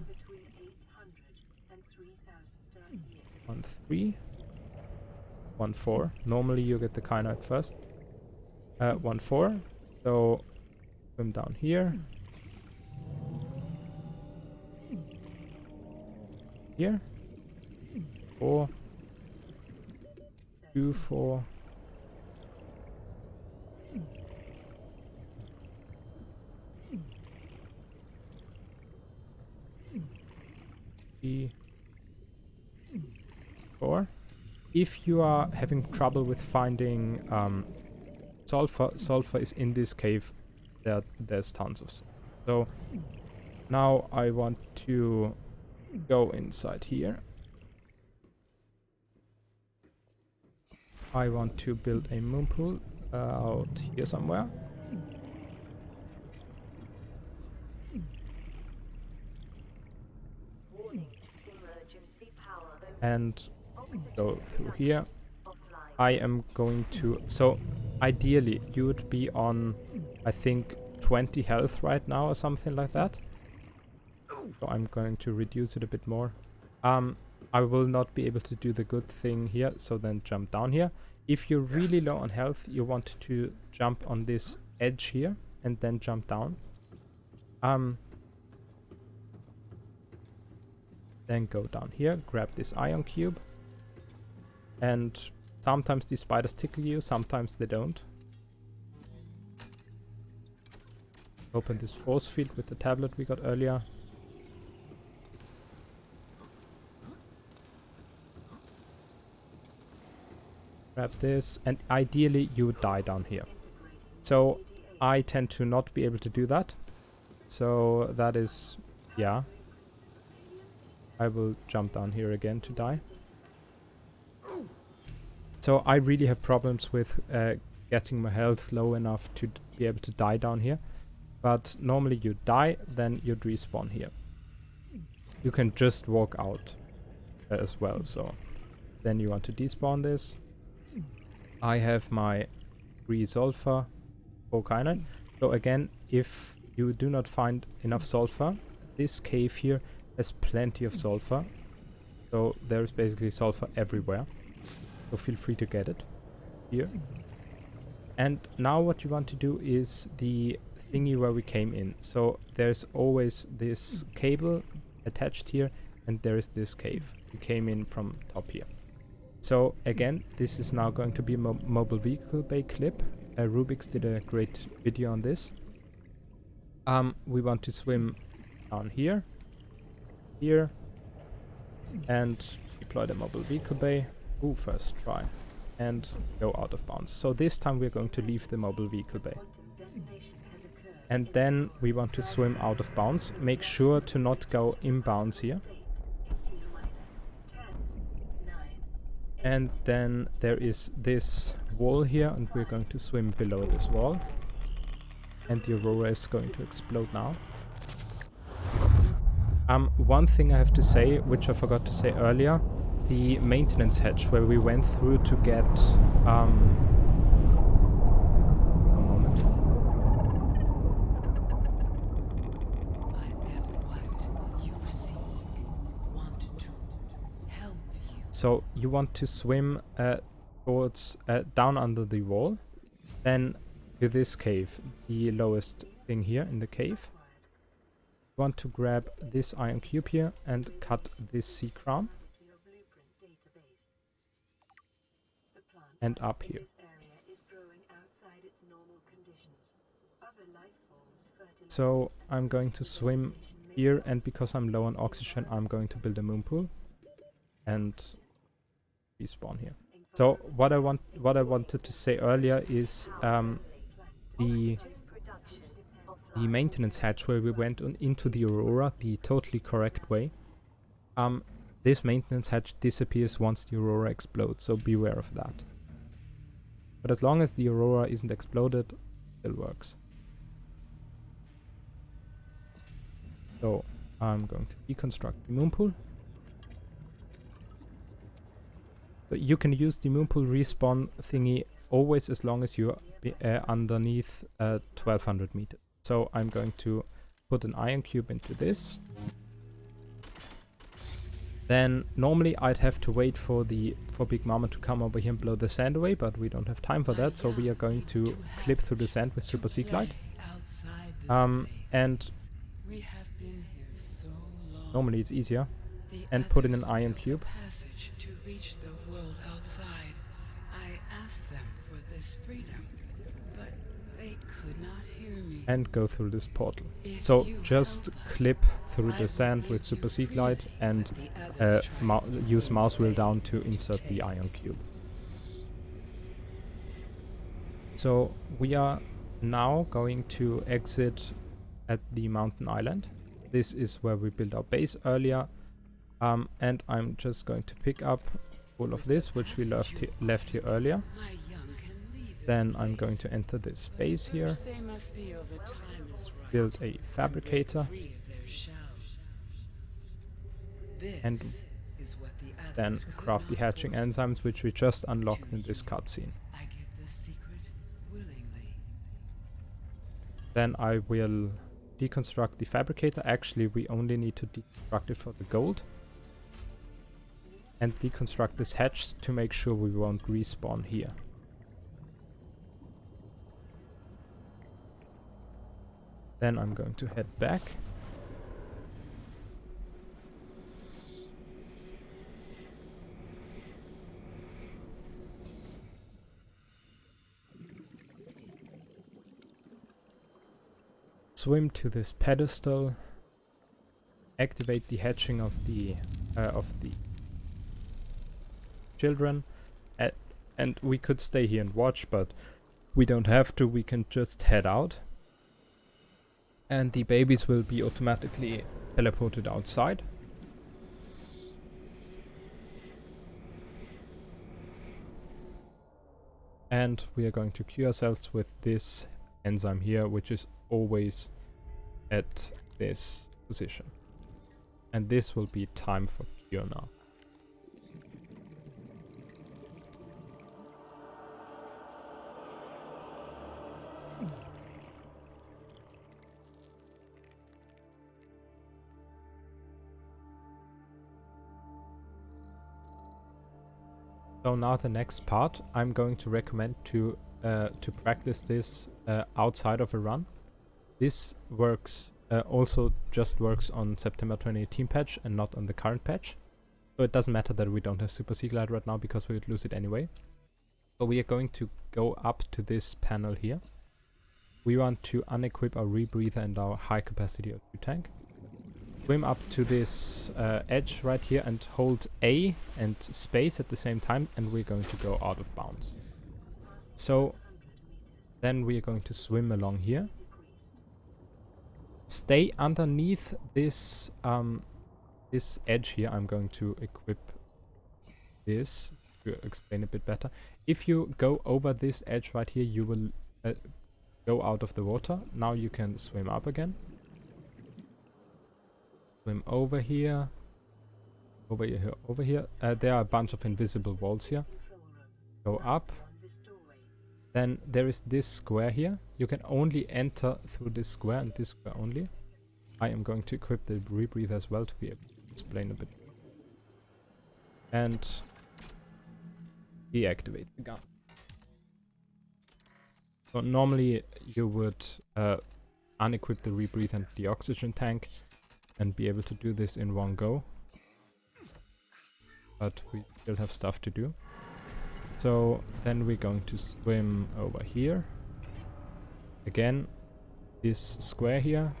1 3, 1 4. Normally you get the kyanite first. 1 4. So swim down here. Here. 4. 2 4. 3 4. If you are having trouble with finding sulfur is in this cave. There's tons of sulfur. So now I want to go inside here. I want to build a moon pool out here somewhere. And go through here. I am going to... So ideally you would be on, I think, 20 health right now or something like that. So I'm going to reduce it a bit more. I will not be able to do the good thing here, so then jump down here. If you're really low on health, you want to jump on this edge here and then jump down. Then go down here, grab this iron cube. And sometimes these spiders tickle you, sometimes they don't. Open this force field with the tablet we got earlier. Grab this, and ideally you would die down here. So I tend to not be able to do that. So that is, yeah. I will jump down here again to die. So I really have problems with getting my health low enough to be able to die down here. But normally you die, then you'd respawn here. You can just walk out as well, so then you want to despawn this. I have my 3 sulfur, 4 kyanite. So again, if you do not find enough sulfur, this cave here has plenty of sulfur. So there's basically sulfur everywhere. So feel free to get it here. And now what you want to do is the thingy where we came in. So there's always this cable attached here, and there is this cave. We came in from top here. So again, this is now going to be a mobile vehicle bay clip. Rubik's did a great video on this. We want to swim down here, here, and deploy the mobile vehicle bay. Ooh, first try. And go out of bounds. So this time we're going to leave the mobile vehicle bay. And then we want to swim out of bounds. Make sure to not go inbounds here. And then there is this wall here, and we're going to swim below this wall. And the aurora is going to explode now. One thing I have to say, which I forgot to say earlier, the maintenance hatch where we went through to get So you want to swim towards down under the wall, then to this cave, the lowest thing here in the cave. You want to grab this iron cube here and cut this sea crown. And up here. So I'm going to swim here, and because I'm low on oxygen, I'm going to build a moon pool and respawn here. So what I wanted to say earlier is the maintenance hatch where we went into the Aurora the totally correct way. This maintenance hatch disappears once the Aurora explodes, so beware of that. But as long as the Aurora isn't exploded, it still works. So I'm going to deconstruct the moon pool. So you can use the moon pool respawn thingy always as long as you're underneath 1200 meters. So I'm going to put an iron cube into this. Then normally I'd have to wait for Big Mama to come over here and blow the sand away, but we don't have time for that, so we are going to clip through the sand with Super Sea Glide. And normally it's easier. And put in an iron cube. And go through this portal. So just clip through the sand with Super Sea Glide and use mouse wheel down to insert the iron cube. So we are now going to exit at the mountain island. This is where we built our base earlier. And I'm just going to pick up all of this, which we left here earlier. Then I'm going to enter this base here, build a fabricator, and then craft the hatching enzymes, which we just unlocked in this cutscene. Then I will deconstruct the fabricator. Actually, we only need to deconstruct it for the gold. And deconstruct this hatch to make sure we won't respawn here. Then I'm going to head back. Swim to this pedestal. Activate the hatching of the children. And we could stay here and watch, but we don't have to. We can just head out. And the babies will be automatically teleported outside. And we are going to cure ourselves with this enzyme here, which is always at this position. And this will be time for cure now. So now the next part, I'm going to recommend to practice this outside of a run. This works also just works on September 2018 patch and not on the current patch. So it doesn't matter that we don't have Super Sea Glide right now because we would lose it anyway. So we are going to go up to this panel here. We want to unequip our rebreather and our high capacity O2 tank. Swim up to this edge right here and hold A and space at the same time, and we're going to go out of bounds. So then we are going to swim along here. Stay underneath this this edge here. I'm going to equip this to explain a bit better. If you go over this edge right here, you will go out of the water. Now you can swim up again. Swim over here, over here, over here. There are a bunch of invisible walls here. Go up. Then there is this square here. You can only enter through this square and this square only. I am going to equip the rebreather as well to be able to explain a bit. And deactivate the gun. So normally you would unequip the rebreathe and the oxygen tank and be able to do this in one go. But we still have stuff to do. So then we're going to swim over here. Again, this square here,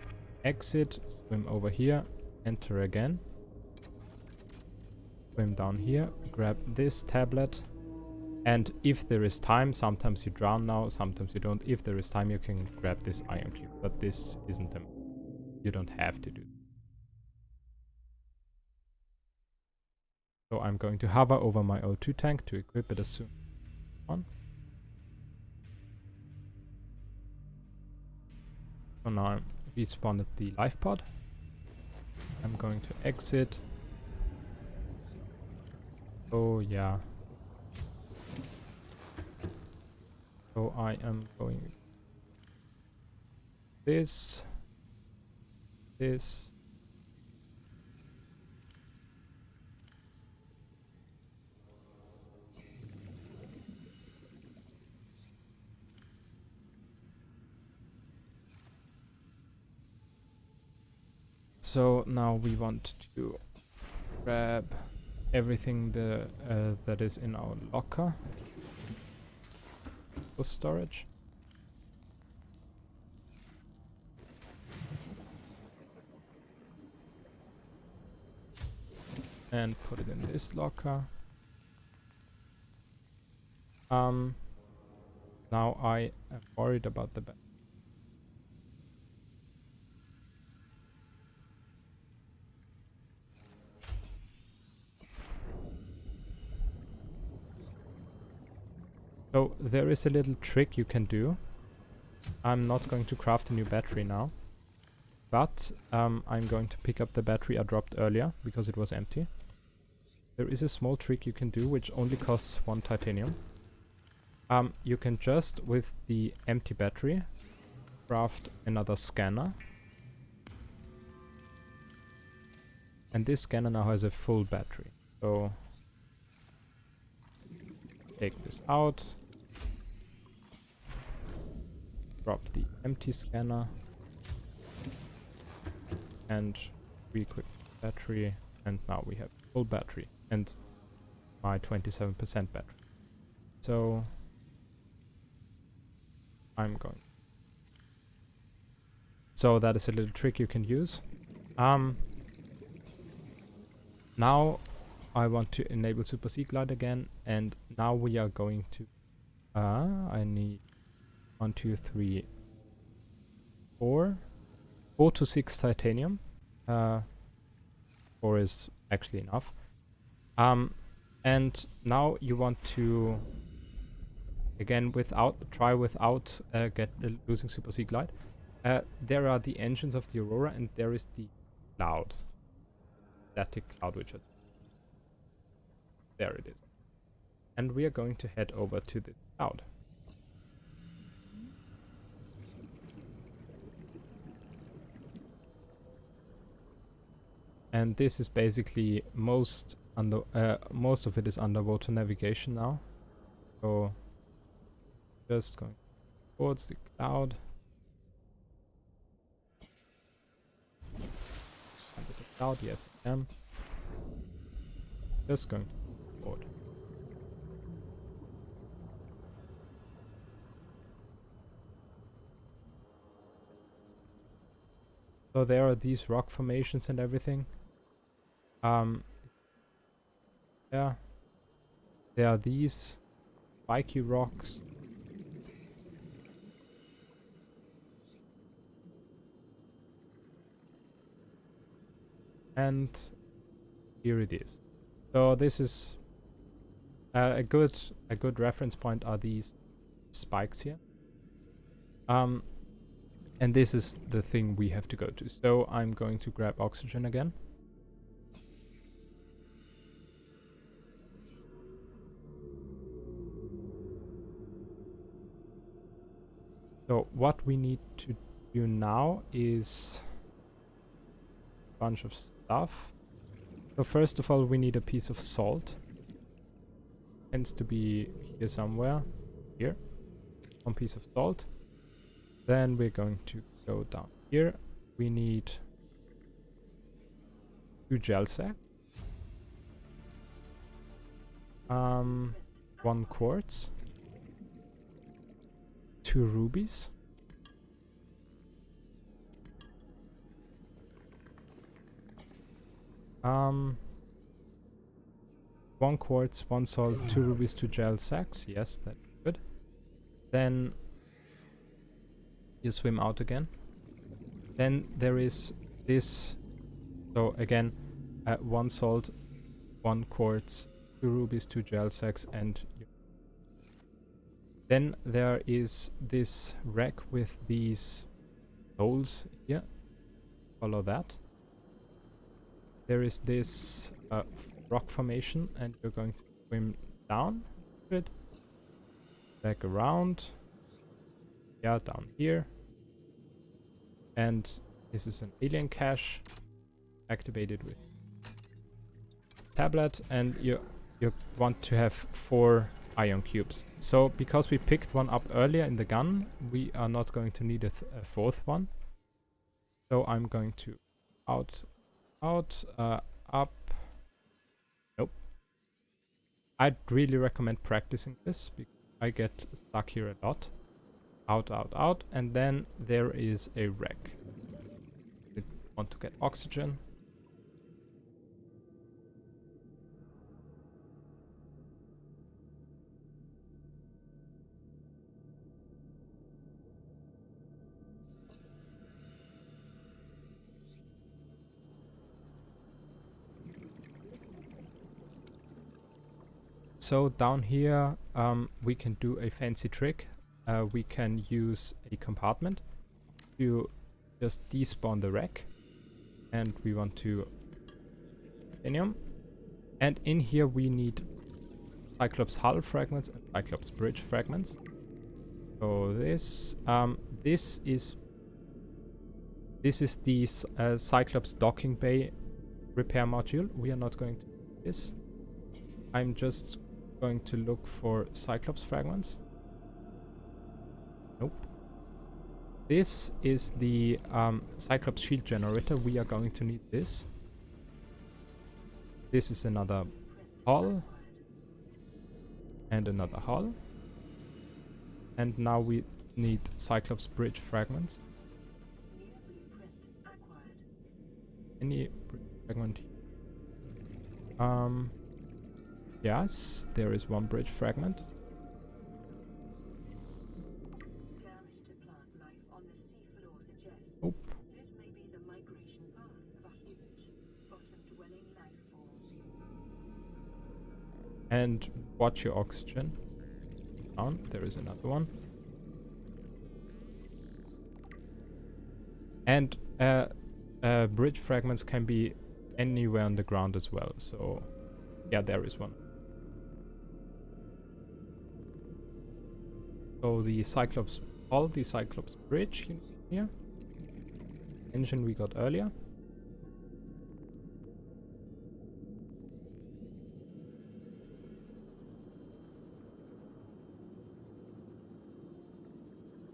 exit, swim over here, enter again. Swim down here, grab this tablet. And if there is time, sometimes you drown now, sometimes you don't. If there is time, you can grab this ion cube. But this isn't you don't have to do. So I'm going to hover over my O2 tank to equip it as soon as on. So now I'm respawned at the life pod. I'm going to exit. Oh yeah. So I am going this. So now we want to grab everything that is in our locker for storage. And put it in this locker. Now I am worried about the battery. So there is a little trick you can do. I'm not going to craft a new battery now, but I'm going to pick up the battery I dropped earlier because it was empty. There is a small trick you can do which only costs 1 titanium. You can just, with the empty battery, craft another scanner. And this scanner now has a full battery. So take this out. Drop the empty scanner. And re-equip the battery. And now we have full battery. And my 27% battery. So I'm going. So that is a little trick you can use. Now I want to enable Super Sea Glide again, and now we are going to I need 1, 2, 3, 4 to 6 titanium. 4 is actually enough. And now you want to again try without losing Super Sea Glide. There are the engines of the Aurora, and there is the cloud. Static cloud, which there it is. And we are going to head over to this cloud. And this is basically most of it is underwater navigation now. So just going towards the cloud. Under the cloud, yes I am. Just going forward. So there are these rock formations and everything. Yeah. There are these spiky rocks. And here it is. So this is a good reference point are these spikes here. And this is the thing we have to go to. So I'm going to grab oxygen again. So what we need to do now is a bunch of stuff. So first of all, we need a piece of salt. Tends to be here somewhere. Here. One piece of salt. Then we're going to go down Here we need 2 gel sacks, 1 quartz, 2 rubies, um, 1 quartz, 1 salt, 2 rubies, 2 gel sacks. Yes, that's good. Then you swim out again. Then there is this. So again, 1 salt, 1 quartz, 2 rubies, 2 gel sacks, and then there is this rack with these holes here. Follow that. There is this rock formation, and you're going to swim down a bit, back around, yeah, down here, and this is an alien cache activated with tablet, and you want to have 4 ion cubes. So because we picked one up earlier in the gun, we are not going to need a 4th one. So I'm going to out, up. Nope. I'd really recommend practicing this because I get stuck here a lot. Out, and then there is a wreck. We want to get oxygen. So down here we can do a fancy trick. We can use a compartment to just despawn the wreck, and we want to titanium, and in here we need Cyclops hull fragments and Cyclops bridge fragments. So this is the Cyclops docking bay repair module. We are not going to do this. I'm just going to look for Cyclops fragments. Nope. This is the Cyclops shield generator. We are going to need this. This is another hull. And another hull. And now we need Cyclops bridge fragments. Any bridge fragment here? Yes, there is 1 bridge fragment. Damage to plant life on the seafloor suggests Nope. this may be the migration path of a huge bottom-dwelling life form. And watch your oxygen. Down, there is another one. And bridge fragments can be anywhere on the ground as well. So yeah, there is one. So the Cyclops hull, the Cyclops bridge here. Engine we got earlier.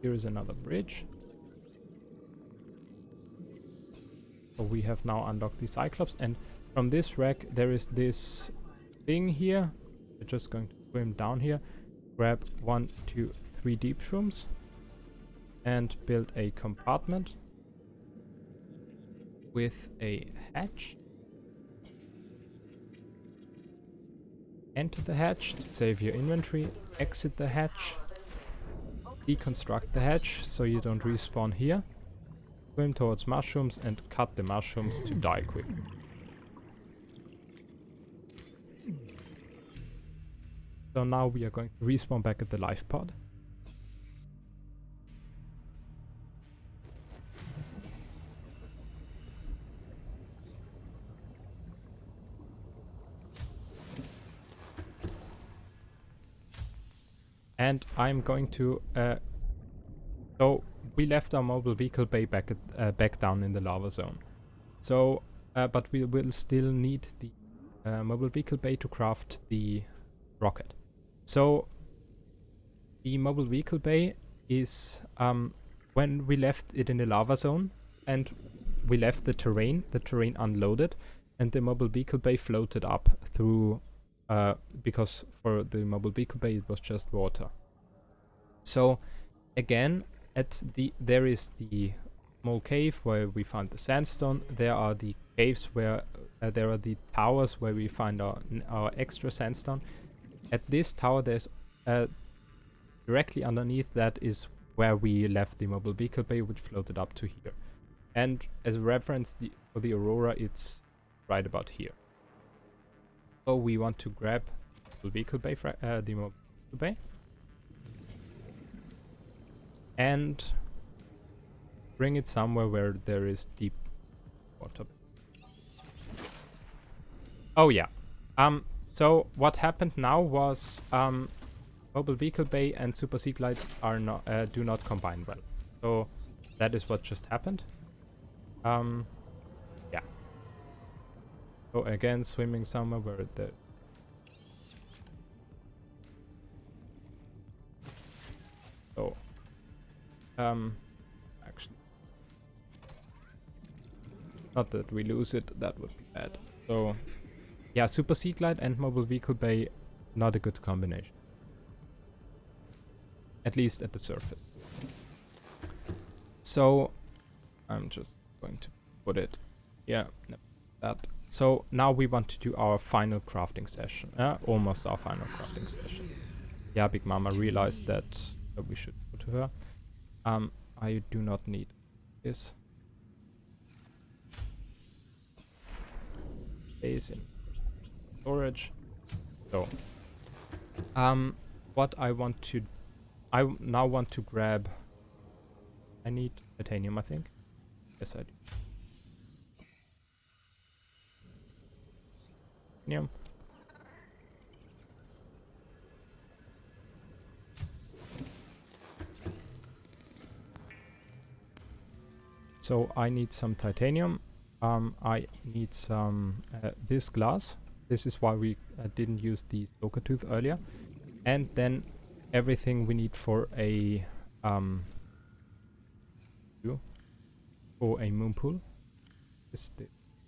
Here is another bridge. So we have now unlocked the Cyclops, and from this wreck there is this thing here. We're just going to swim down here, grab 1, 2, 3 deep shrooms, and build a compartment with a hatch. Enter the hatch to save your inventory, exit the hatch, deconstruct the hatch so you don't respawn here, swim towards mushrooms and cut the mushrooms to die quick. So now we are going to respawn back at the life pod. And I'm going to so we left our mobile vehicle bay back down in the lava zone. So but we will still need the mobile vehicle bay to craft the rocket. So the mobile vehicle bay is when we left it in the lava zone, and we left the terrain unloaded, and the mobile vehicle bay floated up through, because for the mobile vehicle bay it was just water. So again, there is the small cave where we found the sandstone. There are the caves where there are the towers where we find our extra sandstone. At this tower, there's directly underneath that is where we left the mobile vehicle bay, which floated up to here. And as a reference, for the Aurora, it's right about here. So we want to grab the vehicle bay, the mobile vehicle bay, and bring it somewhere where there is deep water. Oh yeah. So what happened now was mobile vehicle bay and super sea glide are not do not combine well. So that is what just happened. Yeah. So again, swimming somewhere where the actually, not that we lose it, that would be bad. So yeah, super sea glide and mobile vehicle bay, not a good combination. At least at the surface. So I'm just going to put it, yeah, no, that. So now we want to do our final crafting session. Almost our final crafting session. Yeah, Big Mama realized that we should go to her. I do not need this. Space in storage. So, what I now want to grab. I need titanium, I think. Yes, I do. Titanium. So I need some titanium. I need some this glass. This is why we didn't use the stoker tooth earlier. And then everything we need for a moon pool.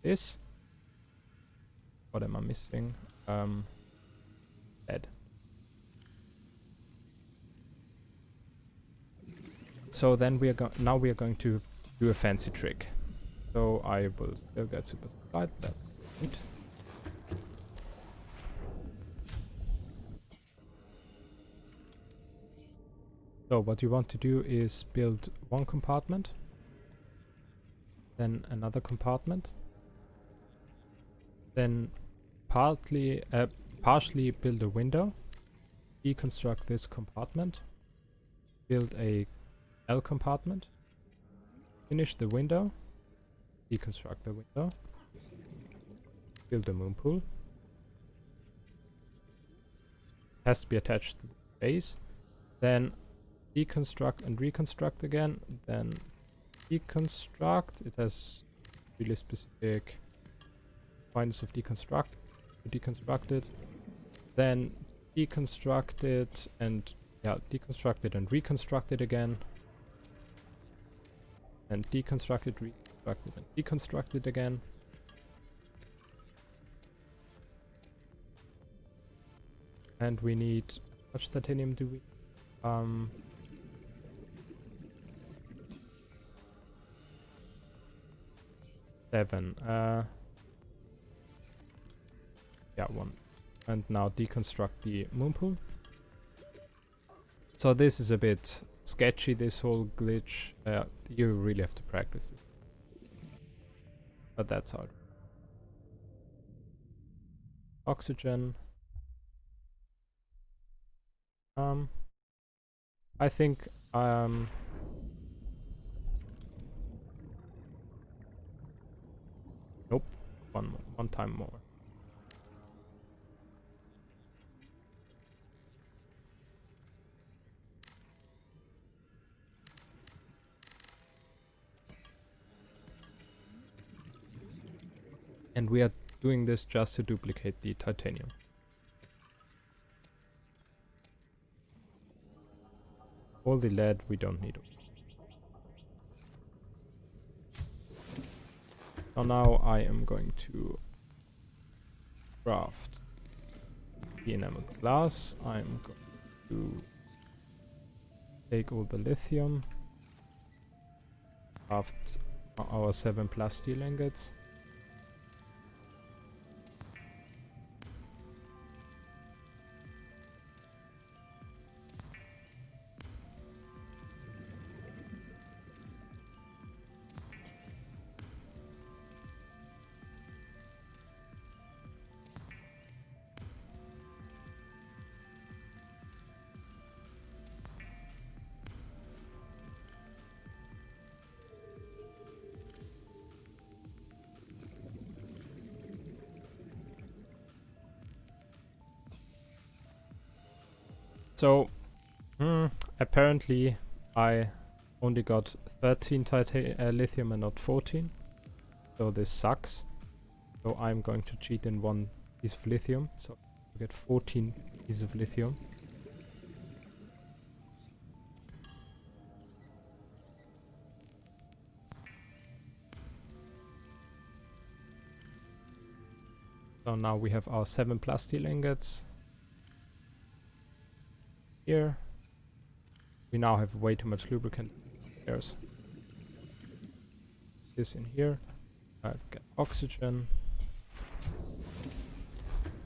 This. What am I missing? Lead. So then we are going to do a fancy trick. So I will still get super supplied. That's good. So what you want to do is build one compartment, then another compartment, then partially build a window, deconstruct this compartment, build a L compartment, finish the window, deconstruct the window, build a moon pool. Has to be attached to the base, then deconstruct and reconstruct again, then deconstruct. It has really specific points of deconstruct it, then deconstruct it and deconstruct it and reconstruct it again, and deconstruct it, reconstruct it, and deconstruct it again. And we need, how much titanium do we? 7. Yeah, 1. And now deconstruct the moon pool. So this is a bit sketchy, this whole glitch. You really have to practice it. But that's how it. Oxygen. I think nope, one time more. And we are doing this just to duplicate the titanium. All the lead we don't need. So now I am going to craft the enameled glass. I'm going to take all the lithium, craft our 7 plasteel ingots. So, apparently I only got 13 lithium and not 14. So this sucks. So I'm going to cheat in 1 piece of lithium. So I get 14 pieces of lithium. So now we have our 7 plasteel ingots. Here. We now have way too much lubricant. There's this in here. Get oxygen.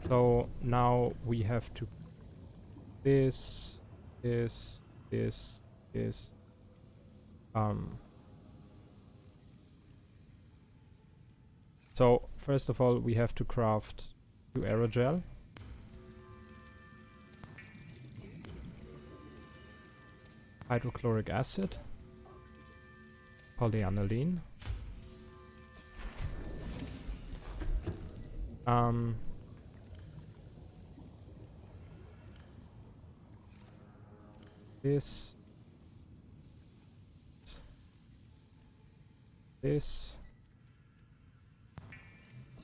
So now we have to this. So first of all we have to craft 2 aerogel. Hydrochloric acid. Polyaniline. This.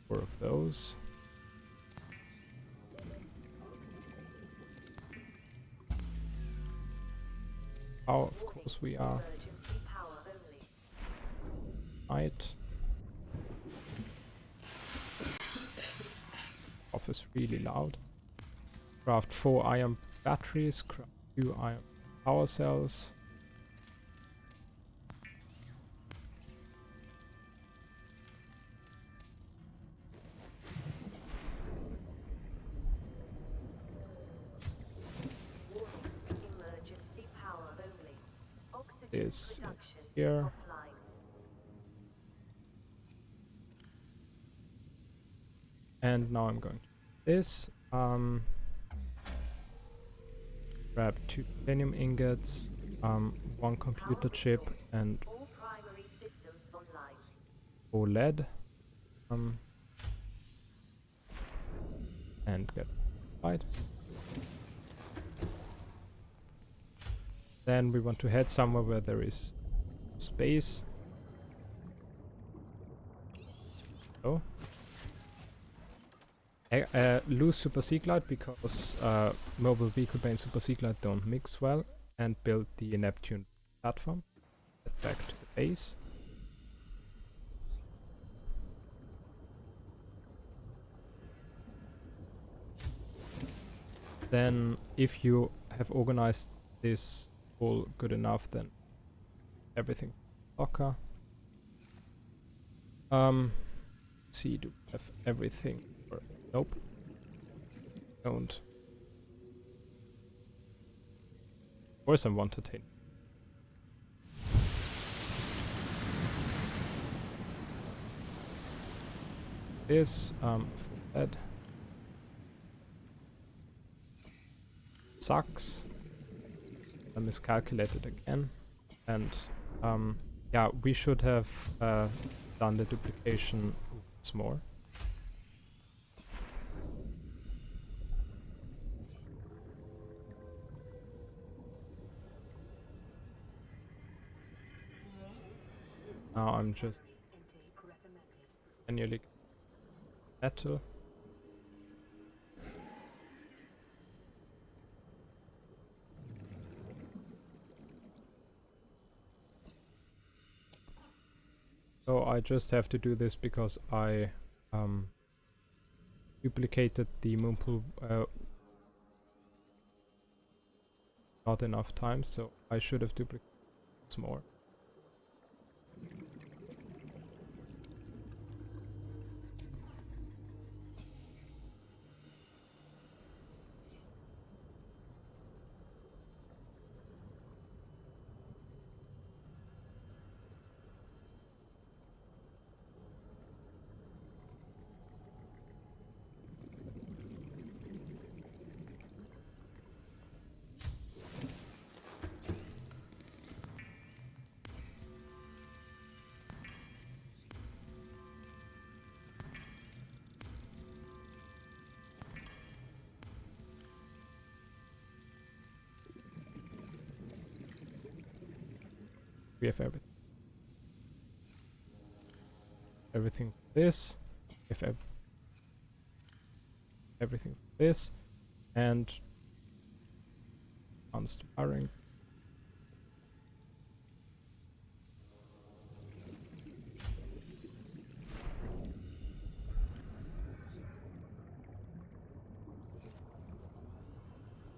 4 of those. Oh, of course we are. Right. Off is really loud. Craft 4 iron batteries. Craft 2 iron power cells. Is here. And now I'm going to do this. Grab 2 titanium ingots, 1 computer chip, and 4 lead. And get right. Then we want to head somewhere where there is space. Oh. Lose Super Seaglide because mobile vehicle bay and Super Seaglide don't mix well, and build the Neptune platform. Get back to the base. Then if you have organized this all good enough, then everything locker. See, do we have everything? Nope. Don't. Of course I want to take. This, for that. Sucks. I miscalculated again. And, yeah, we should have done the duplication once more. Now I'm just manually metal. So I just have to do this because I duplicated the moon pool not enough times, so I should have duplicated more. We have everything for this. We have everything for this, and advanced wiring.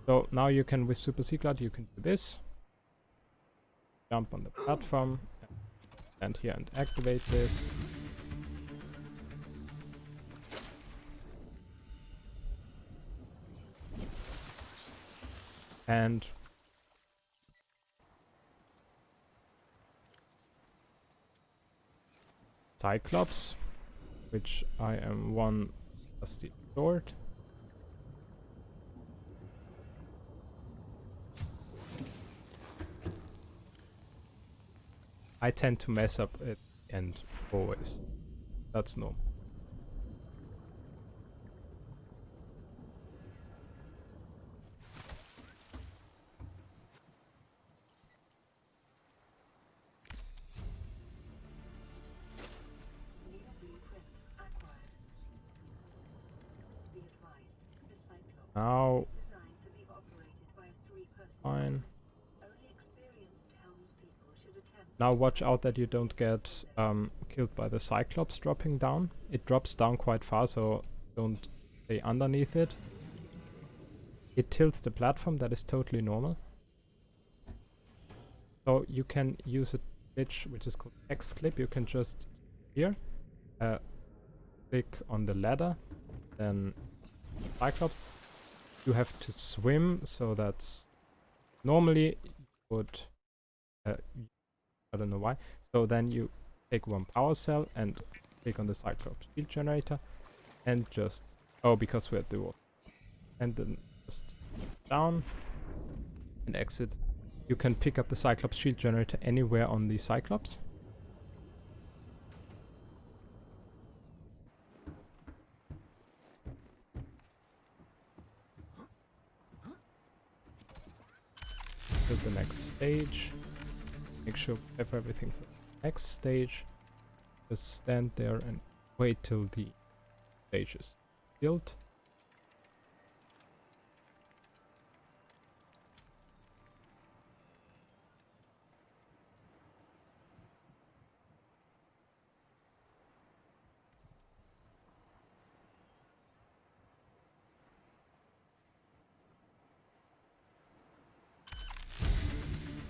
So now you can, with Super C-Cloud, you can do this. Jump on the platform, and here and activate this. And Cyclops, which I am one rusty short. I tend to mess up at the end always. That's normal. New blueprint acquired. Be advised, the Cyclops Now, is designed to be operated by a 3-person fine. Only experienced townspeople should attempt. Now watch out that you don't get killed by the Cyclops dropping down. It drops down quite far, so don't stay underneath it. It tilts the platform, that is totally normal. So you can use a glitch which is called X-Clip. You can just here click on the ladder, then Cyclops. You have to swim, so that's normally you would I don't know why. So then you take one power cell and click on the Cyclops shield generator and just because we're at the wall. And then just down and exit. You can pick up the Cyclops shield generator anywhere on the Cyclops. To the next stage. Make sure we have everything for the next stage. Just stand there and wait till the stage is built.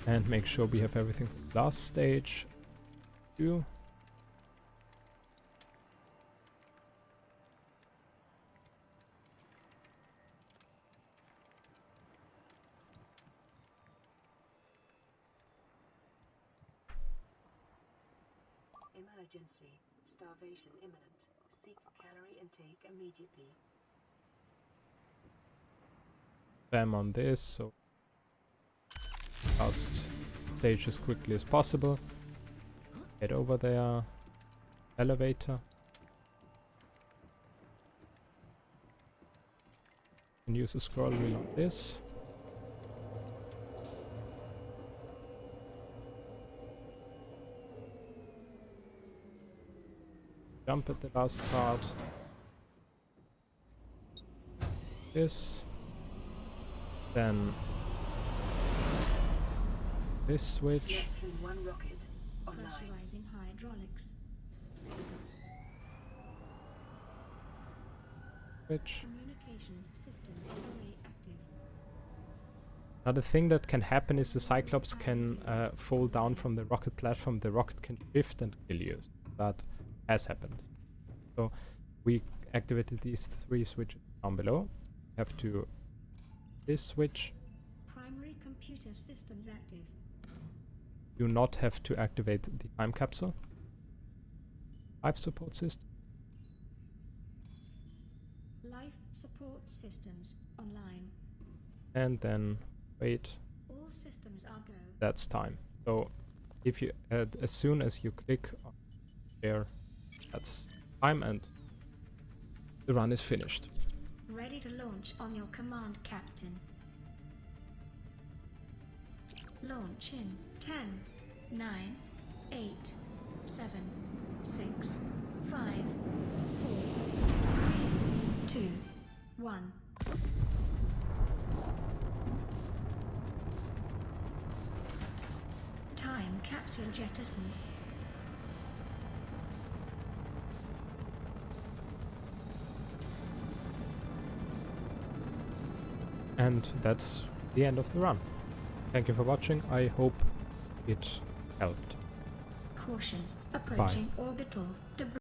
And make sure we have everything for the last stage. Two. Emergency. Starvation imminent. Seek calorie intake immediately. Spam on this, so last stage as quickly as possible. Get over there. Elevator. And use a scroll wheel on this. Jump at the last part. This. Then this switch. Neptune 1 rocket online. Pressurizing hydraulics. Switch. Communications systems fully active. Now the thing that can happen is the Cyclops can fall down from the rocket platform. The rocket can shift and kill you. That has happened. So we activated these 3 switches down below. We have to this switch. Primary computer systems active. Do not have to activate the time capsule. Life support system. Life support systems online. And then wait. All systems are go. That's time. So if you as soon as you click on there, that's time and the run is finished. Ready to launch on your command, Captain. Launch in 10, 9, 8, 7, 6, 5, 4, 3, 2, 1. Time capsule jettisoned. And that's the end of the run. Thank you for watching. I hope it helped. Caution. Approaching orbital debris.